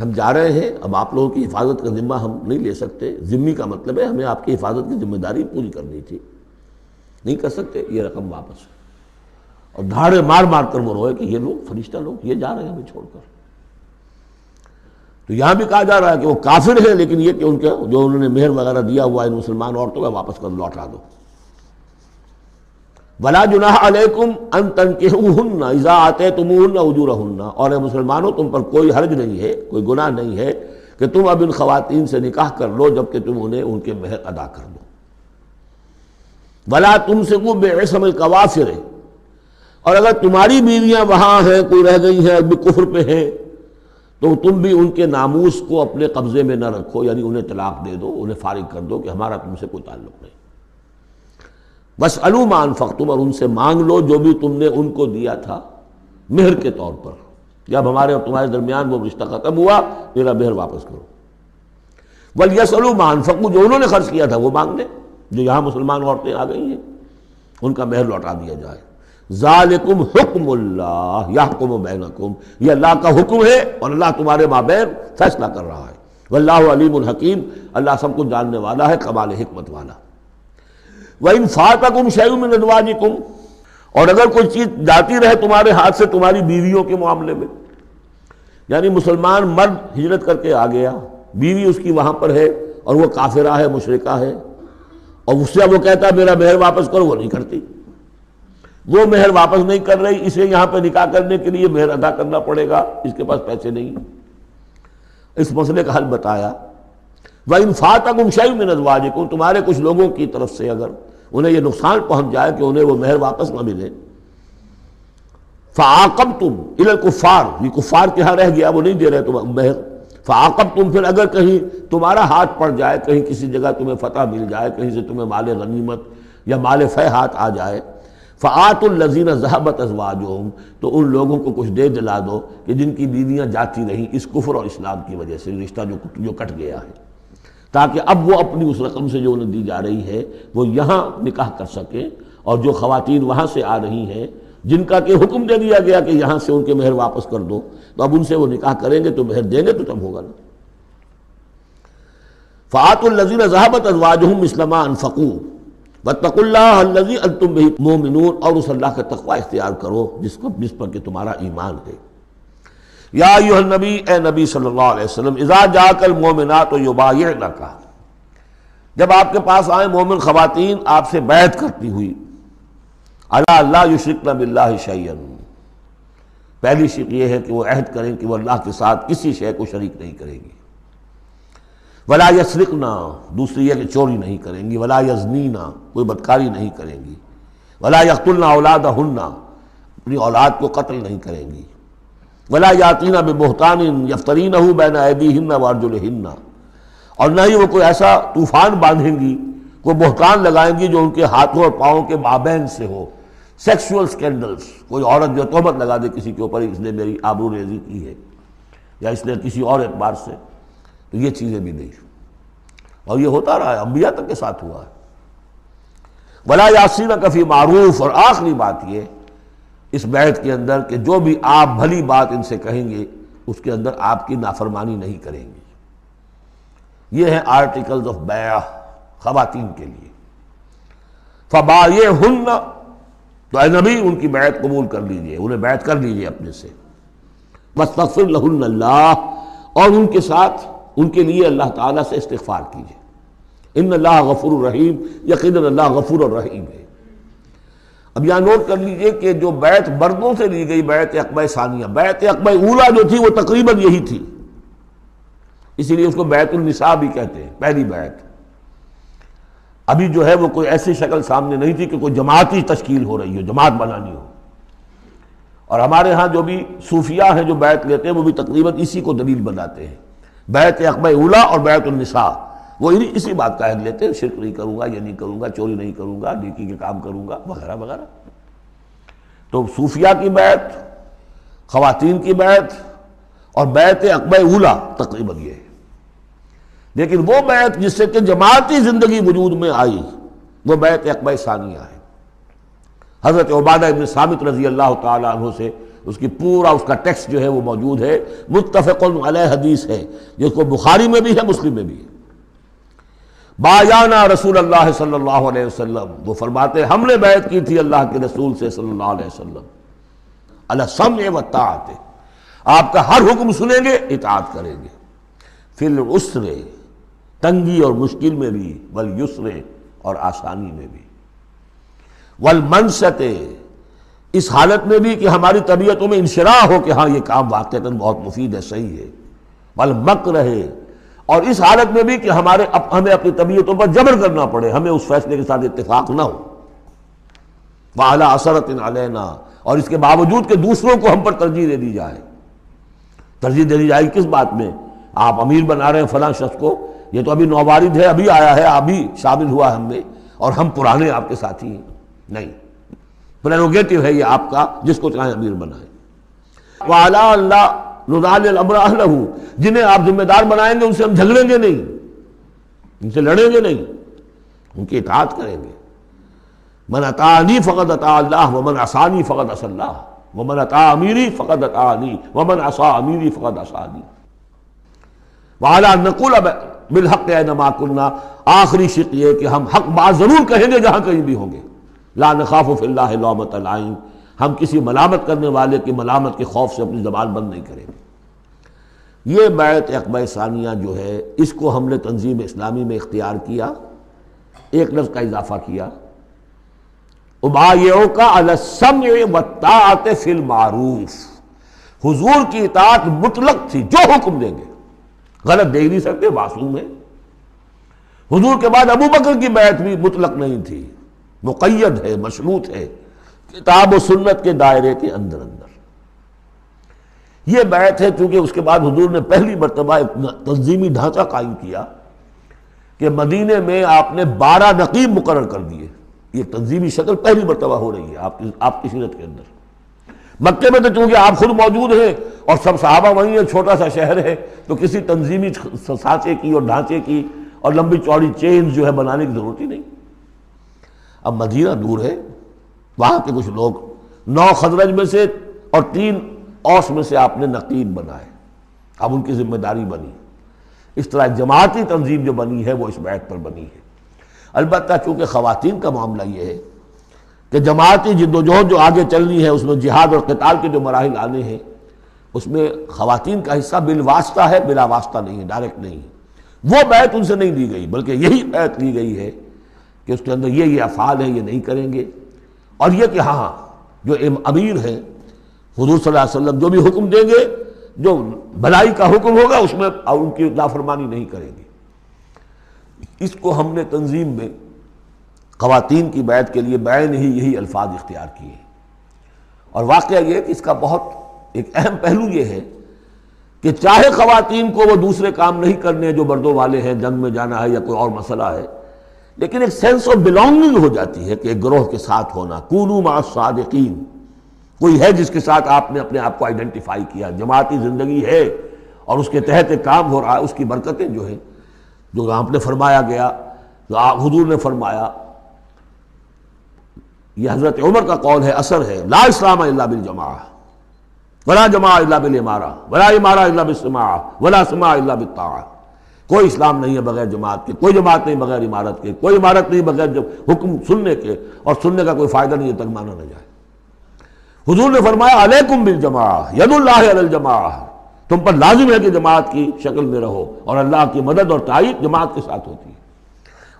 ہم جا رہے ہیں، اب آپ لوگوں کی حفاظت کا ذمہ ہم نہیں لے سکتے. ذمہ کا مطلب ہے ہمیں آپ کی حفاظت کی ذمہ داری پوری کرنی تھی، نہیں کر سکتے، یہ رقم واپس. اور دھاڑے مار مار کر وہ روئے کہ یہ لوگ فرشتہ لوگ یہ جا رہے ہیں ہمیں چھوڑ کر. تو یہاں بھی کہا جا رہا ہے کہ وہ کافر ہیں، لیکن یہ کہ ان کے جو انہوں نے مہر وغیرہ دیا ہوا ان مسلمان عورتوں کا واپس کر لوٹا دو. ولا جناح علیکم ان تنکحوہن اذا آتیتموہن اجورہن. اور اے مسلمانوں تم پر کوئی حرج نہیں ہے، کوئی گناہ نہیں ہے کہ تم اب ان خواتین سے نکاح کر لو جبکہ تم انہیں ان کے مہر ادا کر دو. ولا تمسکوا بعصم القوافر. اور اگر تمہاری بیویاں وہاں ہیں، کوئی رہ گئی ہیں، ابھی کفر پہ ہیں، تو تم بھی ان کے ناموس کو اپنے قبضے میں نہ رکھو، یعنی انہیں طلاق دے دو، انہیں فارغ کر دو کہ ہمارا تم سے کوئی تعلق نہیں. واسألوا ما انفقتم. اور ان سے مانگ لو جو بھی تم نے ان کو دیا تھا مہر کے طور پر. جب ہمارے اور تمہارے درمیان وہ رشتہ ختم ہوا، میرا مہر واپس کرو. ولیسألوا ما انفقوا. جو انہوں نے خرچ کیا تھا وہ مانگ لیں. جو یہاں مسلمان عورتیں آ گئی ہیں ان کا مہر لوٹا دیا جائے. ذالکم حکم اللہ یحکم بینکم. یہ اللہ کا حکم ہے اور اللہ تمہارے مابین فیصلہ کر رہا ہے. واللہ علیم الحکیم، اللہ سب کو جاننے والا ہے، کمال حکمت والا۔ وَإِنْ فَاتَكُمْ شَيْءٌ مِّنْ أَزْوَاجِكُمْ، اور اگر کوئی چیز جاتی رہے تمہارے ہاتھ سے تمہاری بیویوں کے معاملے میں، یعنی مسلمان مرد ہجرت کر کے آ گیا، بیوی اس کی وہاں پر ہے اور وہ کافرہ ہے، مشرکہ ہے، اور اس سے وہ کہتا ہے میرا مہر واپس کرو، وہ نہیں کرتی، وہ مہر واپس نہیں کر رہی، اسے یہاں پہ نکاح کرنے کے لیے مہر ادا کرنا پڑے گا، اس کے پاس پیسے نہیں۔ اس مسئلے کا حل بتایا، وَإِنْ فَاتَكُمْ شَيْءٌ مِّنْ أَزْوَاجِكُمْ، تمہارے کچھ لوگوں کی طرف سے اگر انہیں یہ نقصان پہنچ جائے کہ انہیں وہ مہر واپس نہ ملے، فَعَاقَبْتُمْ إِلَى الْكُفَّارِ، یہ کفار کے ہاں رہ گیا، وہ نہیں دے رہے تم مہر، فَعَاقَبْتُمْ، پھر اگر کہیں تمہارا ہاتھ پڑ جائے، کہیں کسی جگہ تمہیں فتح مل جائے، کہیں سے تمہیں مال غنیمت یا مال فہ ہاتھ آ جائے، فَآتُوا الَّذِينَ ذَهَبَتْ أَزْوَاجُهُمْ، تو ان لوگوں کو کچھ دے دلا دو کہ جن کی بیویاں جاتی رہیں اس کفر اور اسلام کی وجہ سے، رشتہ جو کٹ گیا ہے، تاکہ اب وہ اپنی اس رقم سے جو انہیں دی جا رہی ہے وہ یہاں نکاح کر سکیں، اور جو خواتین وہاں سے آ رہی ہیں جن کا کہ حکم دے دیا گیا کہ یہاں سے ان کے مہر واپس کر دو، تو اب ان سے وہ نکاح کریں گے تو مہر دیں گے تو تب ہوگا نا۔ فَآتُوا الَّذِينَ ذَهَبَتْ أَزْوَاجُهُمْ مِثْلَ مَا أَنفَقُوا وَاتَّقُوا اللَّهَ الَّذِي أَنْتُمْ بِهِ مُؤْمِنُونَ، اور اس اللہ کا تقوی اختیار کرو جس پر کہ تمہارا ایمان ہے۔ یا ایھا النبی، اے نبی صلی اللہ علیہ وسلم، اذا جاءک المؤمنات یبایعنک، جب آپ کے پاس آئیں مومن خواتین آپ سے بیعت کرتی ہوئی، الا لا یشرکن باللہ شیئا، پہلی شرط یہ ہے کہ وہ عہد کریں کہ وہ اللہ کے ساتھ کسی شے کو شریک نہیں کریں گی، ولا یسرقنا، دوسری یہ کہ چوری نہیں کریں گی، ولا یزنینا، کوئی بدکاری نہیں کریں گی، ولا یقتلن اولادہن، اپنی اولاد کو قتل نہیں کریں گی، ولا یاتین ببہتان یفترینہ بین ایدیہن وارجلہن، اور نہ ہی وہ کوئی ایسا طوفان باندھیں گی، کوئی بہتان لگائیں گی جو ان کے ہاتھوں اور پاؤں کے مابین سے ہو، سیکسول سکینڈلز، کوئی عورت جو تہمت لگا دے کسی کے اوپر اس نے میری آبرو ریزی کی ہے یا اس نے کسی اور اعتبار سے، تو یہ چیزیں بھی نہیں، اور یہ ہوتا رہا ہے، انبیاء تک کے ساتھ ہوا ہے۔ ولا یعصینک فی معروف، اور آخری بات یہ اس بیعت کے اندر کہ جو بھی آپ بھلی بات ان سے کہیں گے اس کے اندر آپ کی نافرمانی نہیں کریں گے۔ یہ ہیں آرٹیکلز آف بیع خواتین کے لیے۔ فبایعہن، تو اے نبی ان کی بیعت قبول کر لیجئے، انہیں بیعت کر لیجئے اپنے سے۔ واستغفر لہن اللہ، اور ان کے ساتھ ان کے لیے اللہ تعالیٰ سے استغفار کیجئے۔ ان اللہ غفور الرحیم، یقیناً اللہ غفور الرحیم ہے۔ اب یہاں نوٹ کر لیجئے کہ جو بیعت مردوں سے لی گئی، بیعت عقبہ ثانیہ، بیعت عقبہ اولیٰ جو تھی وہ تقریباً یہی تھی، اسی لیے اس کو بیعت النساء بھی کہتے ہیں، پہلی بیعت۔ ابھی جو ہے وہ کوئی ایسی شکل سامنے نہیں تھی کہ کوئی جماعتی تشکیل ہو رہی ہو، جماعت بنانی ہو، اور ہمارے ہاں جو بھی صوفیاء ہیں جو بیعت لیتے ہیں وہ بھی تقریباً اسی کو دلیل بناتے ہیں، بیعت عقبہ اولیٰ اور بیعت النساء، وہ اسی بات کا عہد لیتے ہیں، شرک نہیں کروں گا، یہ نہیں کروں گا، چوری نہیں کروں گا، نیکی کے کام کروں گا، وغیرہ وغیرہ۔ تو صوفیاء کی بیعت، خواتین کی بیعت اور بیعت عقبہ اولیٰ تقریباً یہ ہے۔ لیکن وہ بیعت جس سے کہ جماعتی زندگی وجود میں آئی وہ بیعت عقبہ ثانیہ ہے۔ حضرت عبادہ ابن صامت رضی اللہ تعالیٰ عنہ سے اس کی پورا اس کا ٹیکسٹ جو ہے وہ موجود ہے، متفق علیہ حدیث ہے، جس کو بخاری میں بھی ہے، مسلم میں بھی ہے۔ بایعنا رسول اللہ صلی اللہ علیہ وسلم، وہ فرماتے ہم نے بیعت کی تھی اللہ کے رسول سے صلی اللہ علیہ وسلم، علی السمع والطاعۃ، آپ کا ہر حکم سنیں گے، اطاعت کریں گے، فی العسر، تنگی اور مشکل میں بھی، والیسر، اور آسانی میں بھی، والمنشط، اس حالت میں بھی کہ ہماری طبیعتوں میں انشراح ہو کہ ہاں یہ کام واقعتاً بہت مفید ہے، صحیح ہے، والمکر، اور اس حالت میں بھی کہ ہمیں اپنی طبیعتوں پر جبر کرنا پڑے، ہمیں اس فیصلے کے ساتھ اتفاق نہ ہو، وعلی اثرۃ علینا، اور اس کے باوجود کہ دوسروں کو ہم پر ترجیح دے دی جائے۔ ترجیح دے دی جائے کس بات میں؟ آپ امیر بنا رہے ہیں فلاں شخص کو، یہ تو ابھی نوبارد ہے، ابھی آیا ہے، ابھی شامل ہوا ہم میں، اور ہم پرانے آپ کے ساتھی ہیں، نہیں، پریروگیٹو ہے یہ آپ کا، جس کو چاہیں امیر بنائیں۔ وعلی اللہ نُذَالِ الْأَمْرَ أَهْلَهُ، جنہیں آپ ذمہ دار بنائیں گے ان سے ہم جھگڑیں گے نہیں، ان سے لڑیں گے نہیں، ان کی اطاعت کریں گے۔ من اطاعنی فقد اطاع اللہ ومن عصانی فقد عصی اللہ ومن اطاع امیری فقد اطاعنی ومن عصی امیری فقد عصانی۔ وعلی ان نقول بالحق اینما کنا، آخری شق یہ کہ ہم حق بات ضرور کہیں گے جہاں کہیں بھی ہوں گے. لا نخاف فی اللہ لومۃ لائم، ہم کسی ملامت کرنے والے کی ملامت کے خوف سے اپنی زبان بند نہیں کریں گے. یہ بیعت عقبہ ثانیہ جو ہے اس کو ہم نے تنظیم اسلامی میں اختیار کیا، ایک لفظ کا اضافہ کیا، ابایعک علی السمع والطاعۃ فی المعروف. حضور کی اطاعت مطلق تھی، جو حکم دیں گے، غلط دے ہی نہیں سکتے، معصوم ہے. حضور کے بعد ابو بکر کی بیعت بھی مطلق نہیں تھی، مقید ہے، مشروط ہے، کتاب و سنت کے دائرے کے اندر. یہ بیعت ہے چونکہ اس کے بعد حضور نے پہلی مرتبہ ایک تنظیمی ڈھانچہ قائم کیا کہ مدینے میں آپ نے 12 نقیب مقرر کر دیے. یہ تنظیمی شکل پہلی مرتبہ ہو رہی ہے آپ کی سیرت کے اندر. مکے میں تو چونکہ آپ خود موجود ہیں اور سب صحابہ وہیں ہیں، چھوٹا سا شہر ہے، تو کسی تنظیمی سانچے کی اور ڈھانچے کی اور لمبی چوڑی چینز جو ہے بنانے کی ضرورت ہی نہیں. اب مدینہ دور ہے، وہاں کے کچھ لوگ 9 خزرج میں سے اور 3 اوس میں سے آپ نے نقیب بنائے، اب ان کی ذمہ داری بنی. اس طرح جماعتی تنظیم جو بنی ہے وہ اس بیعت پر بنی ہے. البتہ چونکہ خواتین کا معاملہ یہ ہے کہ جماعتی جدوجہد جو آگے چلنی ہے، اس میں جہاد اور قتال کے جو مراحل آنے ہیں، اس میں خواتین کا حصہ بالواسطہ ہے، بلا واسطہ نہیں ہے، ڈائریکٹ نہیں ہے. وہ بیعت ان سے نہیں لی گئی، بلکہ یہی بیعت لی گئی ہے کہ اس کے اندر یہ افعال ہیں، یہ نہیں کریں گے. اور یہ کہ ہاں جو امیر ہیں حضور صلی اللہ علیہ وسلم جو بھی حکم دیں گے، جو بھلائی کا حکم ہوگا اس میں ان کی نافرمانی نہیں کریں گے. اس کو ہم نے تنظیم میں خواتین کی بیعت کے لیے بعین ہی یہی الفاظ اختیار کیے. اور واقعہ یہ کہ اس کا بہت ایک اہم پہلو یہ ہے کہ چاہے خواتین کو وہ دوسرے کام نہیں کرنے جو مردوں والے ہیں، جنگ میں جانا ہے یا کوئی اور مسئلہ ہے، لیکن ایک سینس آف بلانگنگ ہو جاتی ہے کہ ایک گروہ کے ساتھ ہونا. کونوا مع الصادقین، کوئی ہے جس کے ساتھ آپ نے اپنے آپ کو آئیڈینٹیفائی کیا، جماعتی زندگی ہے اور اس کے تحت ایک کام ہو رہا ہے. اس کی برکتیں جو ہیں، جو آپ نے فرمایا گیا، جو حضور نے فرمایا، یہ حضرت عمر کا قول ہے، اثر ہے، لا اسلام الا بالجماعہ ولا جماعہ الا بالامارہ ولا امارہ الا بالسماع ولا سماع الا بالطاعہ. کوئی اسلام نہیں ہے بغیر جماعت کے، کوئی جماعت نہیں بغیر امارت کے، کوئی امارت نہیں بغیر جب حکم سننے کے، اور سننے کا کوئی فائدہ نہیں جب تک مانا نہ جائے. حضور نے فرمایا علیکم بالجماعہ، ید اللہ علی الجماعہ، تم پر لازم ہے کہ جماعت کی شکل میں رہو، اور اللہ کی مدد اور تائید جماعت کے ساتھ ہوتی ہے.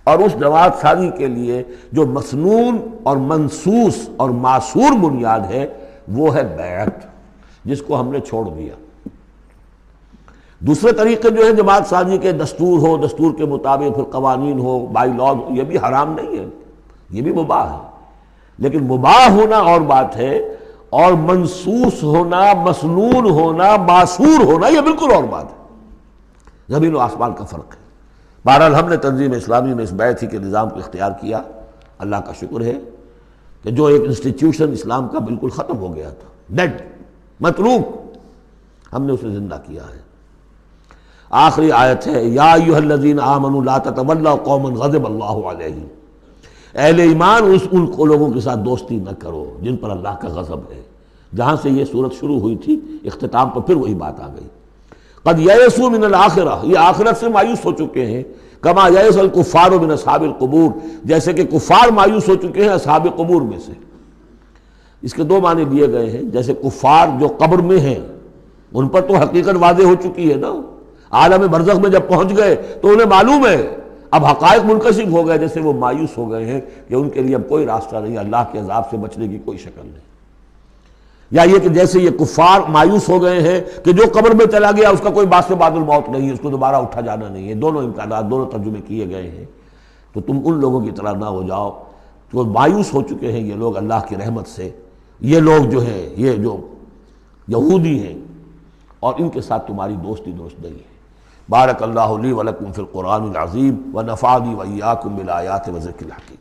اور اس جماعت سازی کے لیے جو مسنون اور منسوس اور معصور بنیاد ہے وہ ہے بیعت، جس کو ہم نے چھوڑ دیا. دوسرے طریقے جو ہیں جماعت سازی کے، دستور ہو، دستور کے مطابق پھر قوانین ہو، بائی لاز، یہ بھی حرام نہیں ہے، یہ بھی مباح ہے. لیکن مباح ہونا اور بات ہے، اور منسوس ہونا، مسنون ہونا، معصور ہونا یہ بالکل اور بات ہے. زمین و آسمان کا فرق ہے. بہرحال ہم نے تنظیم اسلامی میں اس بیعت ہی کے نظام کو اختیار کیا. اللہ کا شکر ہے کہ جو ایک انسٹیٹیوشن اسلام کا بالکل ختم ہو گیا تھا، ڈیڈ، متروک، ہم نے اسے زندہ کیا ہے. آخری آیت ہے، یا ایھا الذین آمنوا لا تتولوا قوما غضب اللہ علیہم. اہل ایمان ان لوگوں کے ساتھ دوستی نہ کرو جن پر اللہ کا غضب ہے. جہاں سے یہ صورت شروع ہوئی تھی، اختتام پر پھر وہی بات آ گئی. قد یئسوا من الآخرہ، یہ آخرت سے مایوس ہو چکے ہیں. کما یئس الکفار من اصحاب القبور، جیسے کہ کفار مایوس ہو چکے ہیں اصحاب قبور میں سے. اس کے 2 معنی دیے گئے ہیں. جیسے کفار جو قبر میں ہیں ان پر تو حقیقت واضح ہو چکی ہے نا، عالم برزخ میں جب پہنچ گئے تو انہیں معلوم ہے، اب حقائق منکشف ہو گئے، جیسے وہ مایوس ہو گئے ہیں کہ ان کے لیے اب کوئی راستہ نہیں، اللہ کے عذاب سے بچنے کی کوئی شکل نہیں. یا یہ کہ جیسے یہ کفار مایوس ہو گئے ہیں کہ جو قبر میں چلا گیا اس کا کوئی بعد سے بعد الموت نہیں ہے، اس کو دوبارہ اٹھا جانا نہیں ہے. دونوں امکانات، دونوں ترجمے کیے گئے ہیں. تو تم ان لوگوں کی طرح نہ ہو جاؤ جو مایوس ہو چکے ہیں یہ لوگ اللہ کی رحمت سے. یہ لوگ جو ہیں، یہ جو یہودی ہیں، اور ان کے ساتھ تمہاری دوستی درست نہیں ہے. بارک اللہ لی ولکم فی القرآن العظیم ونفعنی وإیاکم بالآیات وذکر الحکیم.